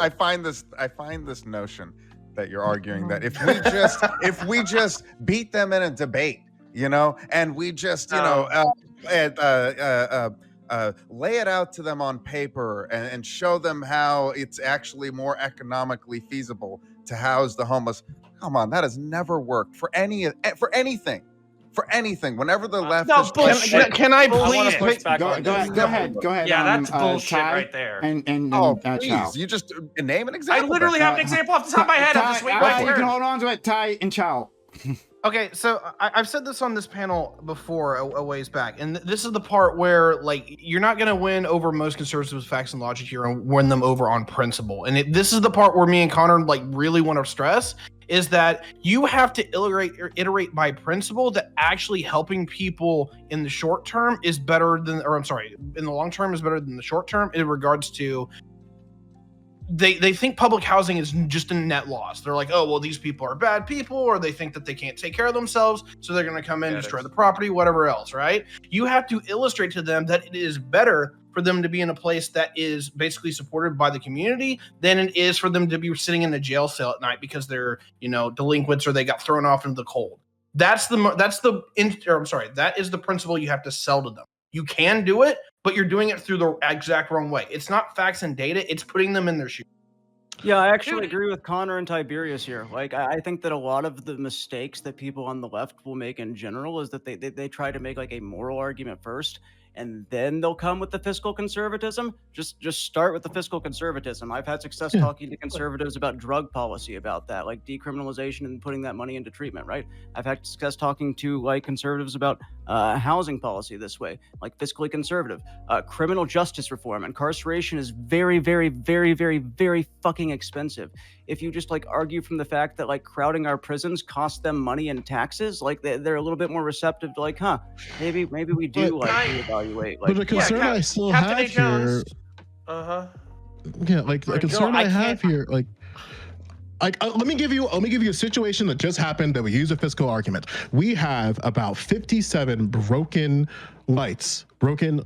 notion that you're arguing that if we just beat them in a debate, and we just lay it out to them on paper and show them how it's actually more economically feasible to house the homeless. Come on, that has never worked for anything. Whenever the left No, is bullshit. Can I please? Go ahead. Yeah, that's bullshit Ty right there. And please, Chow. you just name an I example. literally have an example off the top of my head. I'm just waiting for You my can turn. hold on to it, Ty and Chow. Okay, so I've said this on this panel before a ways back, and this is the part where like you're not going to win over most conservatives with facts and logic. You're going to win them over on principle, and this is the part where me and Connor like really want to stress is that you have to iterate by principle that actually helping people in the short term is better than, or I'm sorry, in the long term is better than the short term in regards to. They think public housing is just a net loss. They're like, oh, well, these people are bad people, or they think that they can't take care of themselves, so they're going to come in, destroy the property, whatever else, right? You have to illustrate to them that it is better for them to be in a place that is basically supported by the community than it is for them to be sitting in a jail cell at night because they're, delinquents or they got thrown off into the cold. That is the principle you have to sell to them. You can do it, but you're doing it through the exact wrong way. It's not facts and data. It's putting them in their shoes. Yeah, I actually agree with Connor and Tiberius here. Like, I think that a lot of the mistakes that people on the left will make in general is that they try to make like a moral argument first, and then they'll come with the fiscal conservatism. Just start with the fiscal conservatism. I've had success talking to conservatives about drug policy, about that, like decriminalization and putting that money into treatment, right? I've had success talking to like conservatives about housing policy this way, like fiscally conservative. Criminal justice reform. Incarceration is very, very, very, very, very fucking expensive. If you just like argue from the fact that like crowding our prisons costs them money and taxes, like they're a little bit more receptive to like, maybe we do reevaluate. Like, but the concern I still have here, like the concern I have here, like. Let me give you a situation that just happened that we use a fiscal argument. We have about 57 broken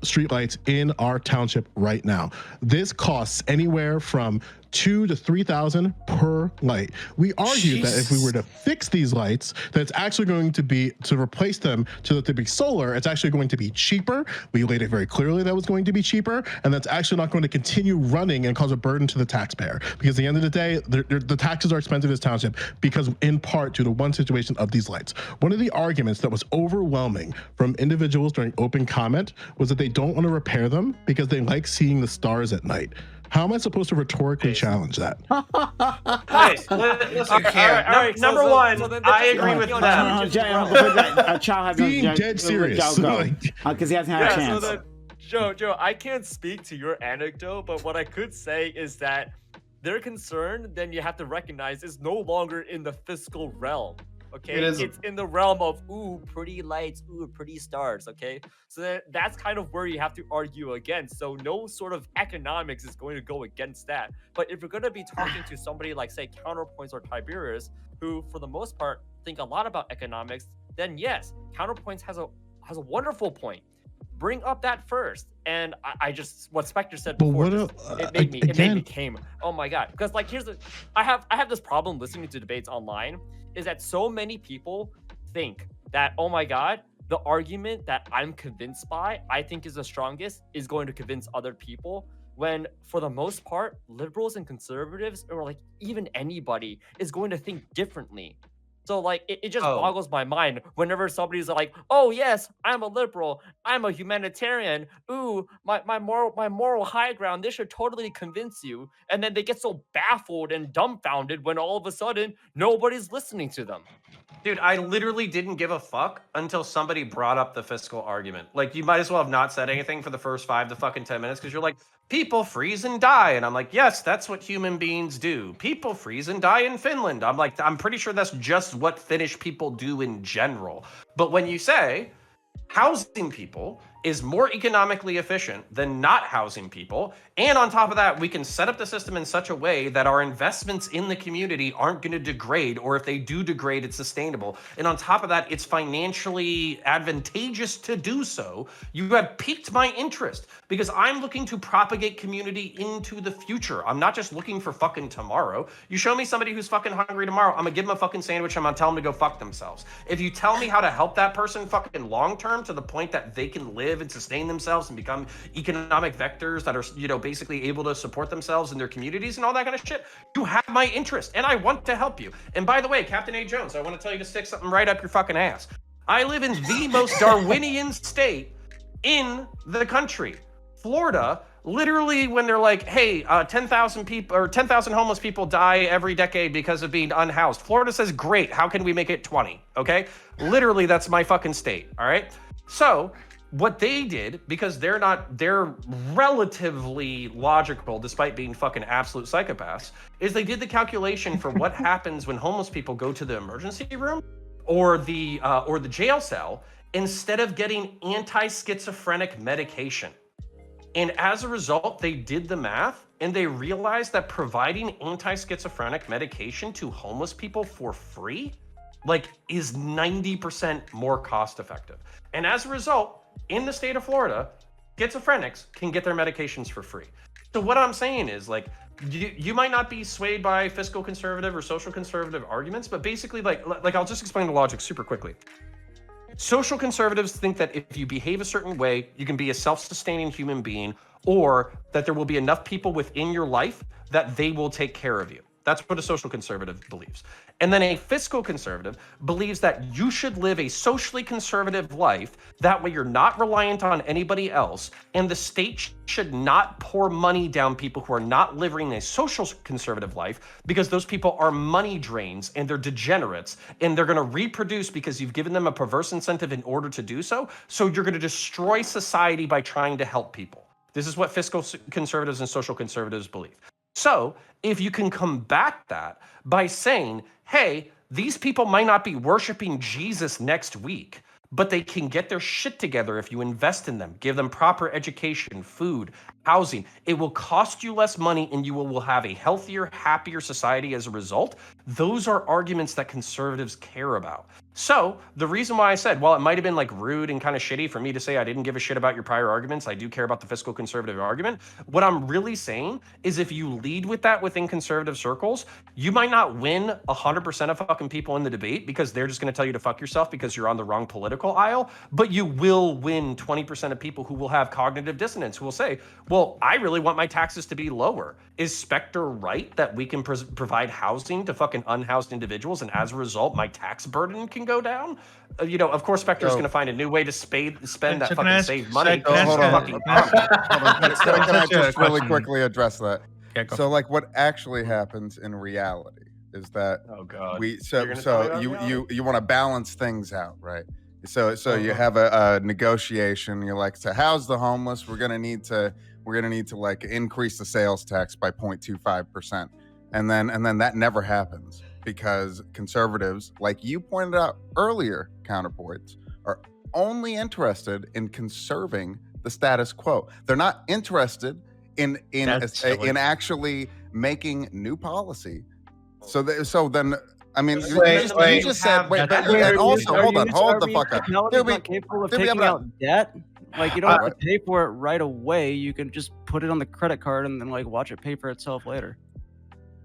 street lights in our township right now. This costs anywhere from $2,000 to $3,000 per light. We argue that if we were to fix these lights, that it's actually going to be, to replace them to be solar, it's actually going to be cheaper. We laid it very clearly that was going to be cheaper, and that's actually not going to continue running and cause a burden to the taxpayer. Because at the end of the day, the taxes are expensive in this township because in part due to one situation of these lights. One of the arguments that was overwhelming from individuals during open comment was that they don't want to repair them because they like seeing the stars at night. How am I supposed to rhetorically challenge that? Nice. Listen, all right. Number one, I agree with that. Being dead serious. Because he hasn't had a chance. Joe, I can't speak to your anecdote, but what I could say is that their concern, then you have to recognize, is no longer in the fiscal realm. Okay, It is- it's in the realm of pretty lights, pretty stars. Okay, so that's kind of where you have to argue against. So no sort of economics is going to go against that. But if you're going to be talking to somebody like, say, Counterpoints or Tiberius, who for the most part think a lot about economics, then yes, Counterpoints has a wonderful point. Bring up that first. And I just, what Spectre said But before, what it made me came. Oh my god! Because like, I have this problem listening to debates online, is that so many people think that, oh my god, the argument that I'm convinced by, I think is the strongest, is going to convince other people. When for the most part, liberals and conservatives, or like even anybody, is going to think differently. So like it just boggles my mind whenever somebody's like, oh yes, I'm a liberal, I'm a humanitarian, my moral high ground, this should totally convince you. And then they get so baffled and dumbfounded when all of a sudden nobody's listening to them. Dude, I literally didn't give a fuck until somebody brought up the fiscal argument. Like, you might as well have not said anything for the first 5 to fucking 10 minutes, because you're like, people freeze and die. And I'm like, yes, that's what human beings do. People freeze and die in Finland. I'm like, I'm pretty sure that's just what Finnish people do in general. But when you say housing people is more economically efficient than not housing people, and on top of that, we can set up the system in such a way that our investments in the community aren't going to degrade, or if they do degrade, it's sustainable. And on top of that, it's financially advantageous to do so. You have piqued my interest, because I'm looking to propagate community into the future. I'm not just looking for fucking tomorrow. You show me somebody who's fucking hungry tomorrow, I'm gonna give them a fucking sandwich, I'm gonna tell them to go fuck themselves. If you tell me how to help that person fucking long term to the point that they can live and sustain themselves and become economic vectors that are, you know, basically able to support themselves and their communities and all that kind of shit, you have my interest and I want to help you. And by the way, Captain A. Jones, I want to tell you to stick something right up your fucking ass. I live in the most Darwinian state in the country. Florida, literally, when they're like, hey, 10,000 people or 10,000 homeless people die every decade because of being unhoused, Florida says, great, how can we make it 20? Okay, literally, that's my fucking state. All right, so what they did, because they're relatively logical despite being fucking absolute psychopaths, is they did the calculation for what happens when homeless people go to the emergency room or the jail cell instead of getting anti-schizophrenic medication. And as a result, they did the math and they realized that providing anti-schizophrenic medication to homeless people for free, like, is 90% more cost effective. And as a result, in the state of Florida, schizophrenics can get their medications for free. So what I'm saying is, like, you might not be swayed by fiscal conservative or social conservative arguments, but basically, like I'll just explain the logic super quickly. Social conservatives think that if you behave a certain way, you can be a self-sustaining human being, or that there will be enough people within your life that they will take care of you. That's what a social conservative believes. And then a fiscal conservative believes that you should live a socially conservative life. That way you're not reliant on anybody else. And the state should not pour money down people who are not living a social conservative life, because those people are money drains and they're degenerates and they're going to reproduce because you've given them a perverse incentive in order to do so. So you're going to destroy society by trying to help people. This is what fiscal conservatives and social conservatives believe. So if you can combat that by saying, hey, these people might not be worshiping Jesus next week, but they can get their shit together if you invest in them, give them proper education, food, housing. It will cost you less money and you will have a healthier, happier society as a result. Those are arguments that conservatives care about. So the reason why I said, while it might have been like rude and kind of shitty for me to say I didn't give a shit about your prior arguments, I do care about the fiscal conservative argument. What I'm really saying is, if you lead with that within conservative circles, you might not win 100% of fucking people in the debate because they're just going to tell you to fuck yourself because you're on the wrong political aisle, but you will win 20% of people who will have cognitive dissonance, who will say, well, I really want my taxes to be lower. Is Spectre right that we can provide housing to fucking unhoused individuals, and as a result, my tax burden can go down? You know, of course, Spectre is going to find a new way to spend that fucking saved money. Hold on. Can I just really quickly address that? Yeah, go. So, like, what actually happens in reality is that you want to balance things out, right? So you have a negotiation. You're like, to house the homeless, we're we're gonna need to like increase the sales tax by 0.25%, and then that never happens because conservatives, like you pointed out earlier, Counterpoints, are only interested in conserving the status quo. They're not interested in actually making new policy. So then I mean, you just said wait, and also hold the fuck up. Not capable of taking out debt. Like you don't have to pay for it right away. You can just put it on the credit card and then like watch it pay for itself later.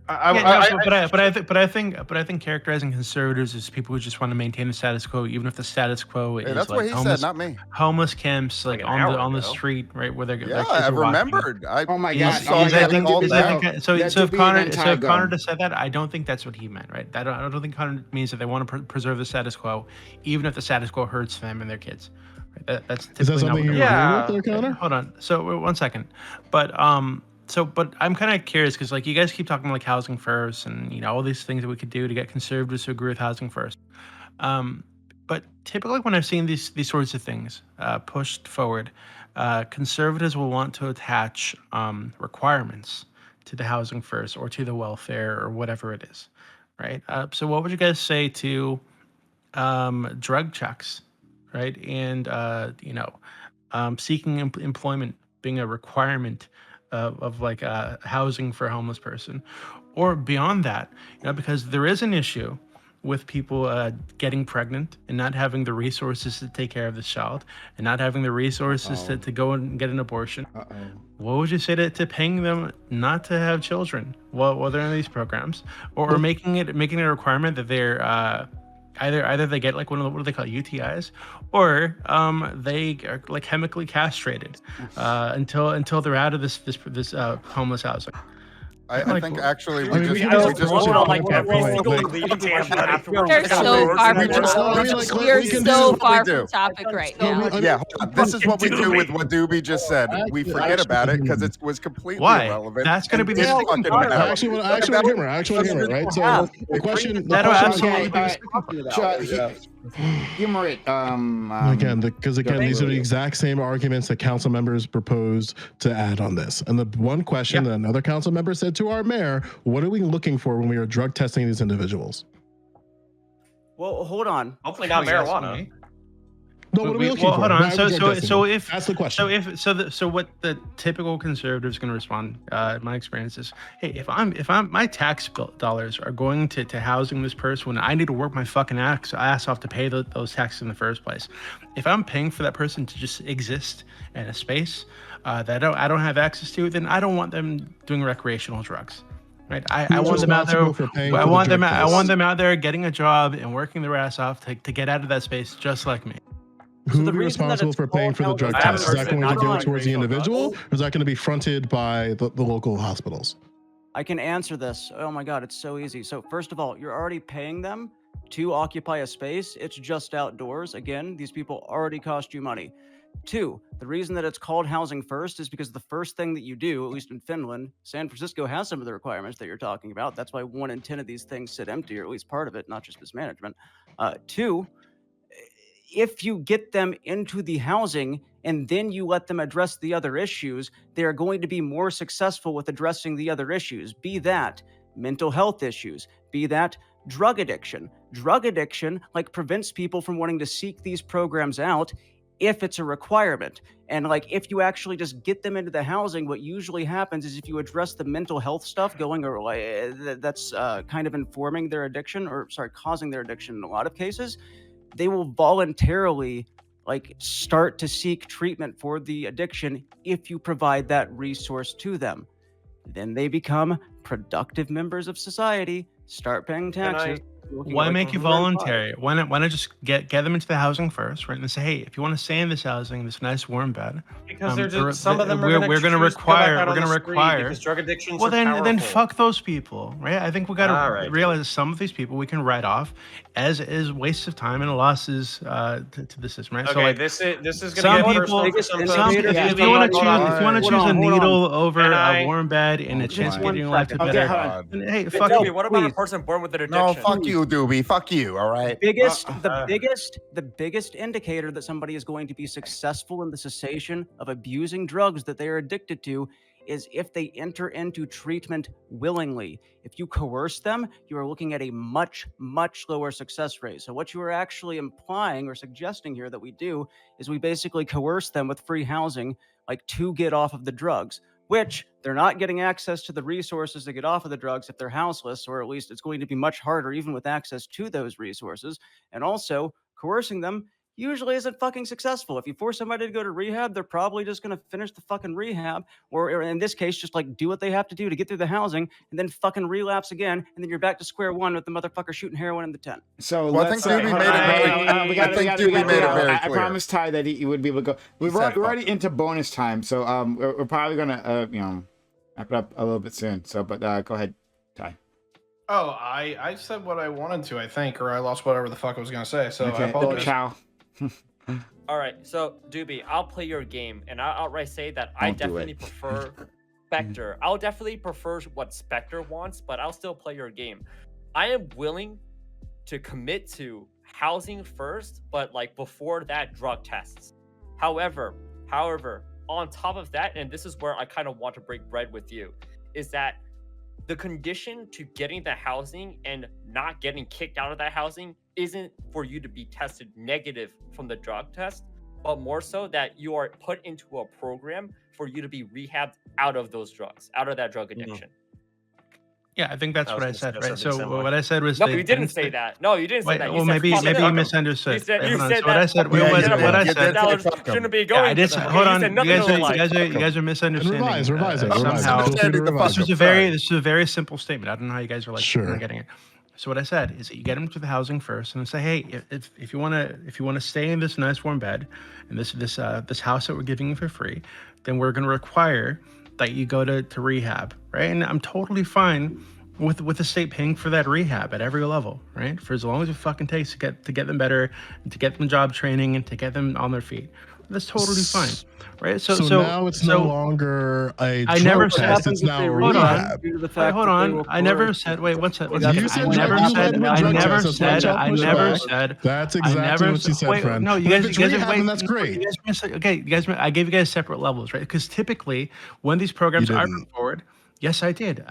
But I think characterizing conservatives as people who just want to maintain the status quo, even if the status quo is that's like what he said, not me. Homeless camps, like on the street, right, where they're I remembered. Oh my god! So if Connor just said that, I don't think that's what he meant, right? I don't think Connor means that they want to preserve the status quo, even if the status quo hurts them and their kids. Right? That's is that something you agree with, there, Connor? Hold on. So 1 second, but I'm kind of curious because like you guys keep talking like housing first and all these things that we could do to get conservatives to agree with housing first. But typically when I've seen these sorts of things pushed forward, conservatives will want to attach requirements to the housing first or to the welfare or whatever it is, right? So what would you guys say to drug checks, right? And seeking employment being a requirement of like housing for a homeless person, or beyond that, because there is an issue with people getting pregnant and not having the resources to take care of this child and not having the resources to go and get an abortion. What would you say to paying them not to have children while they're in these programs, or making it a requirement that they're either they get like what do they call UTIs, or they are like chemically castrated until they're out of this homeless housing. I think actually They're so far from topic right now. Yeah, this is what we do with what Doobie just said. We forget about it because it was completely irrelevant. That's going to be the I actually want to hear it, right? So the question humor it. Again, these are the exact same arguments that council members proposed to add on this. And the one question that another council member said to our mayor, what are we looking for when we are drug testing these individuals? Well, hold on. Hopefully not marijuana. No, what are we looking for? Hold on. So if that's the question. So what the typical conservative is going to respond, my experience is, hey, if I'm my tax dollars are going to housing this person when I need to work my fucking ass off to pay those taxes in the first place. If I'm paying for that person to just exist in a space that I don't have access to, then I don't want them doing recreational drugs. Right? I want them out there. I want them out there getting a job and working their ass off to get out of that space just like me. Who will be responsible for paying for the drug test? Is that going to go towards the individual, or is that going to be fronted by the local hospitals? I can answer this. Oh my God, it's so easy. So first of all, you're already paying them to occupy a space. It's just outdoors. Again, these people already cost you money. 2, the reason that it's called housing first is because the first thing that you do, at least in Finland, San Francisco has some of the requirements that you're talking about. That's why 1 in 10 of these things sit empty, or at least part of it, not just mismanagement. 2, if you get them into the housing and then you let them address the other issues, they are going to be more successful with addressing the other issues, be that mental health issues, be that drug addiction. Drug addiction like prevents people from wanting to seek these programs out if it's a requirement. And like if you actually just get them into the housing, what usually happens is if you address the mental health stuff going or that's kind of informing their addiction, or causing their addiction in a lot of cases, they will voluntarily like start to seek treatment for the addiction if you provide that resource to them. Then they become productive members of society, start paying taxes. Why make you voluntary? Why not just get them into the housing first, right? And say, hey, if you want to stay in this housing, this nice warm bed, because some of them we're going to require because drug addictions. Well, then fuck those people, right? I think we got to realize some of these people we can write off as wastes of time and losses to the system, right? Okay, so like, this is some going to people. If you want to choose a needle over a warm bed and a chance of getting your life to better, hey, fuck you. What about a person born with an addiction? No, fuck you. you, Doobie. Fuck you. All right. The biggest indicator that somebody is going to be successful in the cessation of abusing drugs that they are addicted to is if they enter into treatment willingly. If you coerce them, you are looking at a much, much lower success rate. So what you are actually implying or suggesting here that we do is we basically coerce them with free housing, like to get off of the drugs, which they're not getting access to the resources to get off of the drugs if they're houseless, or at least it's going to be much harder even with access to those resources. And also, coercing them usually isn't fucking successful. If you force somebody to go to rehab, they're probably just going to finish the fucking rehab, or in this case, just like do what they have to do to get through the housing, and then fucking relapse again, and then you're back to square one with the motherfucker shooting heroin in the tent. So Well, I think Doobie made it very clear. I promised Ty that he would be able to go. We're already into bonus time, so we're probably gonna wrap it up a little bit soon. So, but go ahead, Ty. Oh, I said what I wanted to, I think, or I lost whatever the fuck I was gonna say. So I apologize. Ciao. All right, so Doobie, I'll play your game, and I'll outright say that I definitely prefer Spectre. I'll definitely prefer what Spectre wants, but I'll still play your game. I am willing to commit to housing first, but like before that, drug tests. However, on top of that, and this is where I kind of want to break bread with you, is that the condition to getting the housing and not getting kicked out of that housing isn't for you to be tested negative from the drug test, but more so that you are put into a program for you to be rehabbed out of those drugs, out of that drug addiction. Yeah, I think that's what I said, right? So what I said was no, you didn't say that. No, you didn't say that. Well, maybe you misunderstood. You said so that. What I said. What I said. Shouldn't be going. I did. Hold on. You guys are misunderstanding. Revise it. Somehow, this was a very simple statement. I don't know how you guys are like Sure. getting it. So what I said is that you get them to the housing first, and say, hey, if you want to stay in this nice warm bed, and this house that we're giving you for free, then we're going to require that you go to rehab, right? And I'm totally fine with the state paying for that rehab at every level, right? For as long as it fucking takes to get them better, and to get them job training, and to get them on their feet. That's totally fine, right? So now it's no longer a I never said test, it's now a hold rehab. Hold on. I never said. Wait, one second. You said I never said. That's exactly what you said, wait, friend. No, you guys wait. That's great. Okay, you guys. I gave you guys separate levels, right? Because typically, when these programs are put forward. Yes, I did.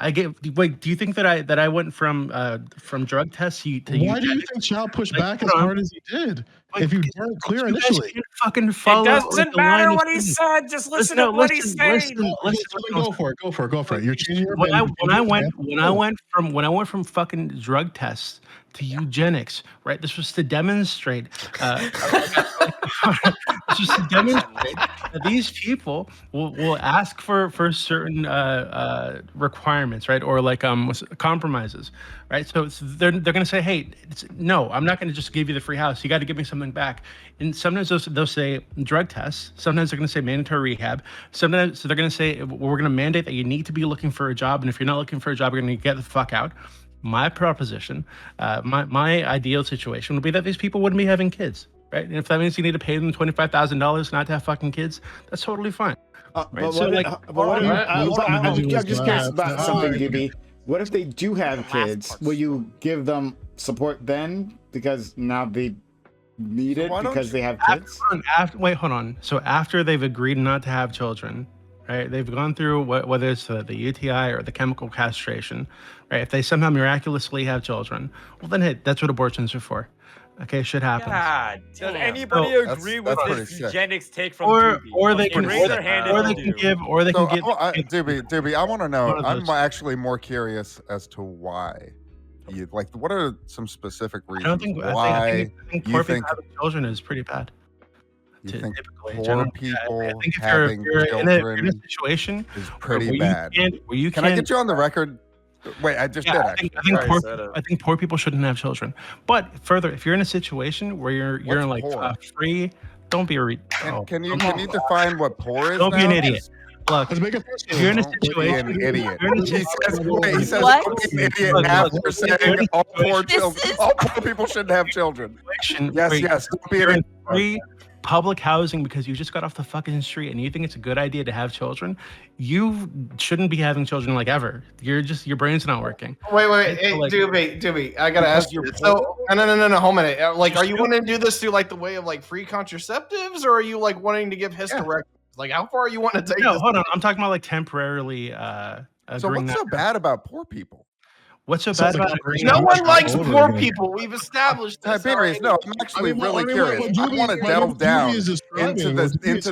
Wait, do you think that I went from drug tests to why do you think Chow pushed back as hard as he did? If you weren't clear initially, fucking follow. It doesn't matter what he said. Just listen to what he's saying. Go for it. You're changing your when I went from fucking drug tests to eugenics, right? This was to demonstrate. This was to demonstrate that these people will ask for certain requirements, right? Or like compromises, right? So they're going to say, hey, no, I'm not going to just give you the free house. You got to give me something back. And sometimes they'll say drug tests. Sometimes they're going to say mandatory rehab. Sometimes they're going to say we're going to mandate that you need to be looking for a job. And if you're not looking for a job, you're going to get the fuck out. My proposition, my ideal situation would be that these people wouldn't be having kids, right? And if that means you need to pay them $25,000 not to have fucking kids, that's totally fine. I'm just curious about something, DB. What if they do have kids? Will you give them support then because now they need it because they have kids? Wait, hold on. So after they've agreed not to have children, right? They've gone through whether it's the UTI or the chemical castration, right? If they somehow miraculously have children, well then, hey, that's what abortions are for. Okay, shit happens. God, does anybody agree with this eugenics take from or they can raise their hand give Doobie, I want to know. I'm actually more curious as to why. What are some specific reasons I think poor people having children is pretty bad. You think poor people I think having children in a situation is pretty bad. Can I get you on the record? Wait, I just did. I think poor people shouldn't have children. But further, if you're in a situation where you're in like free, don't be a Can you define what poor is? Don't be an idiot. Look, if you're in a situation, an idiot. He says an idiot after saying all poor people shouldn't have children. Yes, don't be an idiot. public housing because you just got off the fucking street and you think it's a good idea to have children, you shouldn't be having children like ever. Your brain's not working. Wait, Right? hey, So, like, Doobie, I gotta ask you. So, no, hold a minute. Like, are you wanting to do this through like the way of like free contraceptives, or are you like wanting to give hysterectomies? Like, how far are you wanting to take no, this? hold on. I'm talking about like temporarily. So what's so bad about poor people? What's so So bad like, about agreeing No on one that? likes over poor again. people. We've established this. Tiberius, no, I'm actually really curious. I want to delve down into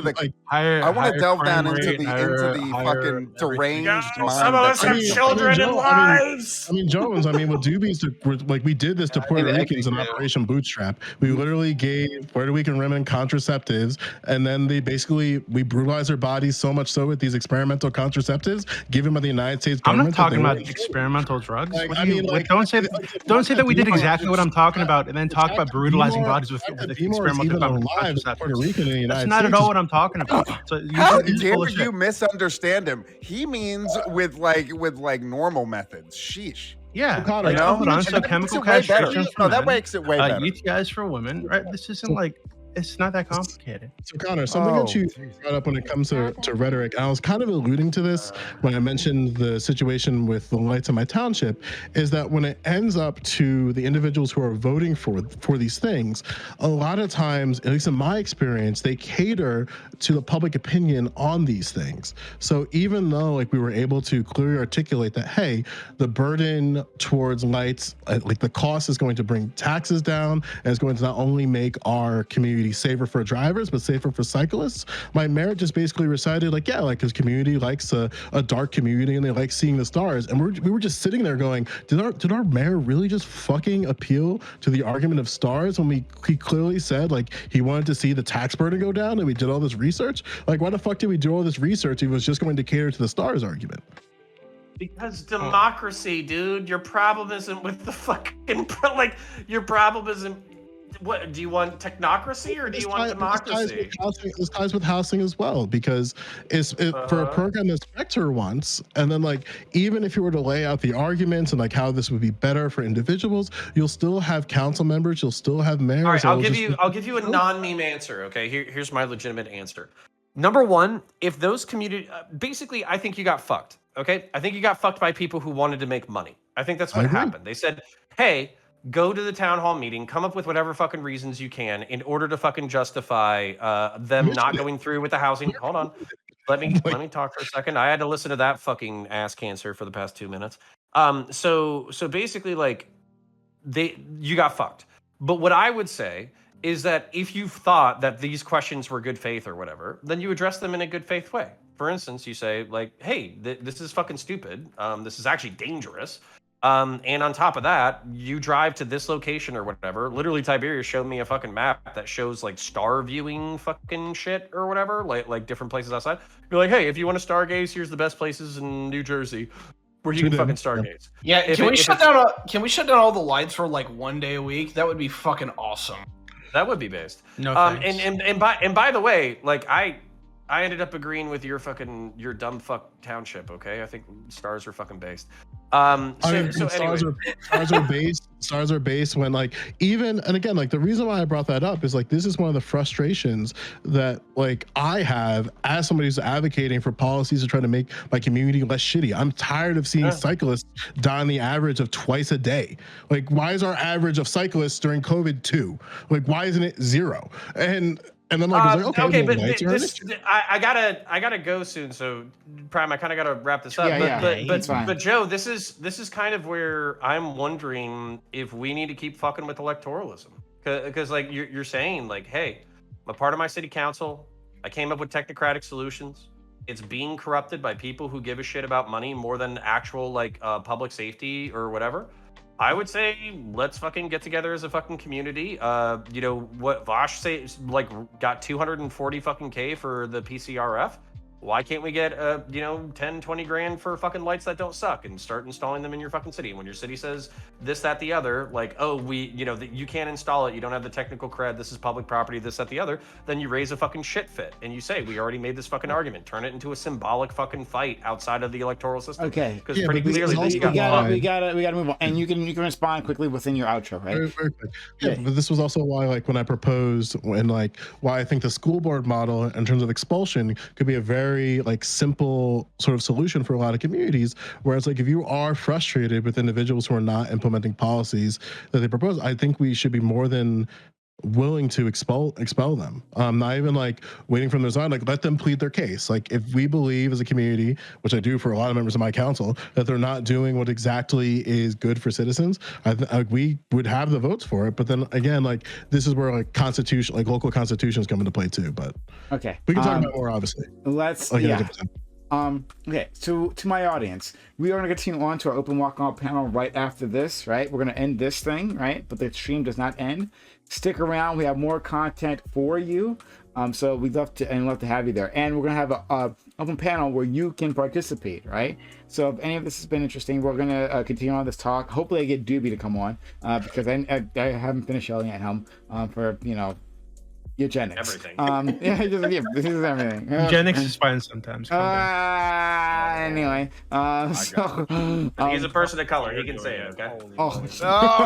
the like higher, I want to delve down crime into rate, the higher fucking deranged Guys, mind. some of us have children and wives. I mean, Jones. I mean, what Doobies did, like we did this to Puerto Ricans in Operation Bootstrap. We literally gave Puerto Rican women contraceptives, and then we brutalized their bodies so much so with these experimental contraceptives given by the United States I'm government. not talking about experimental drugs. Like, What I do you- mean, like, don't say that we did exactly what I'm talking about, and then talk fact about that brutalizing Bmore- bodies with the fact that Bmore is experimental even alive as contraceptives. Puerto Rican in the United That's not States at all is- what I'm talking about. So How you're full dare of you shit. misunderstand him? He means with normal methods. Sheesh. Yeah, Connor, like, you know? hold on. So That makes chemical it way better. castration for No, that men, makes it way better. UTIs for women, right? This isn't like, it's not that complicated. So Connor, something that you brought up when it comes to rhetoric, and I was kind of alluding to this when I mentioned the situation with the lights in my township, is that when it ends up to the individuals who are voting for these things, a lot of times, at least in my experience, they cater to the public opinion on these things. So even though like we were able to clearly articulate that, hey, the burden towards lights, like the cost is going to bring taxes down, and it's going to not only make our community safer for drivers but safer for cyclists, my mayor just basically recited like, yeah, like his community likes a dark community and they like seeing the stars. And we were just sitting there going, did our mayor really just fucking appeal to the argument of stars when he clearly said like he wanted to see the tax burden go down and we did all this research? Like, why the fuck did we do all this research if he was just going to cater to the stars argument? Because democracy, dude. Your problem isn't with the fucking your problem isn't. What do you want, technocracy or do you want democracy? This ties with housing as well, because it's for a program that Spectre wants, and then like even if you were to lay out the arguments and like how this would be better for individuals, you'll still have council members, you'll still have mayors. All right, I'll give you a non-meme answer. Okay, here's my legitimate answer. Number one, if those community, basically, I think you got fucked. Okay, I think you got fucked by people who wanted to make money. I think that's what happened. They said, hey, go to the town hall meeting, come up with whatever fucking reasons you can in order to fucking justify them not going through with the housing. Hold on. Let me talk for a second. I had to listen to that fucking ass cancer for the past 2 minutes. So basically like you got fucked. But what I would say is that if you thought that these questions were good faith or whatever, then you address them in a good faith way. For instance, you say like, hey, this is fucking stupid. This is actually dangerous. And on top of that, you drive to this location or whatever. Literally, Tiberius showed me a fucking map that shows like star viewing fucking shit or whatever, like different places outside. You're like, hey, if you want to stargaze, here's the best places in New Jersey where you can fucking stargaze. Yeah, can we shut down all the lights for like 1 day a week? That would be fucking awesome. That would be based. No thanks. And by the way, like I ended up agreeing with your dumb fuck township. Okay, I think stars are fucking based. Stars are based when like even, and again, like the reason why I brought that up is like this is one of the frustrations that like I have as somebody who's advocating for policies to try to make my community less shitty. I'm tired of seeing cyclists die on the average of twice a day. Like, why is our average of cyclists during COVID 2? Like, why isn't it 0? And then like, okay, but I gotta go soon. So Prime, I kind of gotta wrap this up. But Joe, this is kind of where I'm wondering if we need to keep fucking with electoralism, because like you're saying like, hey, I'm a part of my city council. I came up with technocratic solutions. It's being corrupted by people who give a shit about money more than actual like public safety or whatever. I would say let's fucking get together as a fucking community. You know what Vosh say like got 240 fucking K for the PCRF. Why can't we get 10, 20 grand for fucking lights that don't suck and start installing them in your fucking city? When your city says this, that, the other, like, oh, you can't install it, you don't have the technical cred, this is public property, this, that, the other, then you raise a fucking shit fit and you say, we already made this fucking argument. Turn it into a symbolic fucking fight outside of the electoral system. Okay. Because Yeah, pretty but this clearly is also you got we gotta move on, and you can respond quickly within your outro, right? Very, very quick. Yeah, but this was also why, like, when I proposed and like why I think the school board model in terms of expulsion could be a very like simple sort of solution for a lot of communities. Whereas, like, if you are frustrated with individuals who are not implementing policies that they propose, I think we should be more than willing to expel them. Not even like waiting for them to resign. Like, let them plead their case. Like, if we believe as a community, which I do for a lot of members of my council, that they're not doing what exactly is good for citizens, we would have the votes for it. But then again, like, this is where like constitution, like local constitutions come into play too. But okay, we can talk about more, obviously. Let's like, yeah. Okay, so to my audience, we are going to continue on to our open walk-on panel right after this, right? We're going to end this thing, right? But the stream does not end. Stick around. We have more content for you. So we'd love to have you there. And we're going to have a open panel where you can participate, right? So if any of this has been interesting, we're going to continue on this talk. Hopefully I get Doobie to come on because I haven't finished yelling at him for, eugenics. Everything. This is everything. Eugenics is fine sometimes. Anyway, so he's a person of color. He can say it. Okay. Oh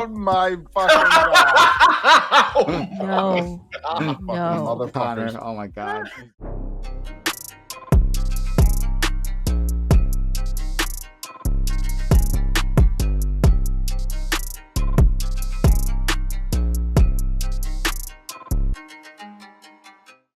my fucking god! No. No. Motherfuckers. Oh my god.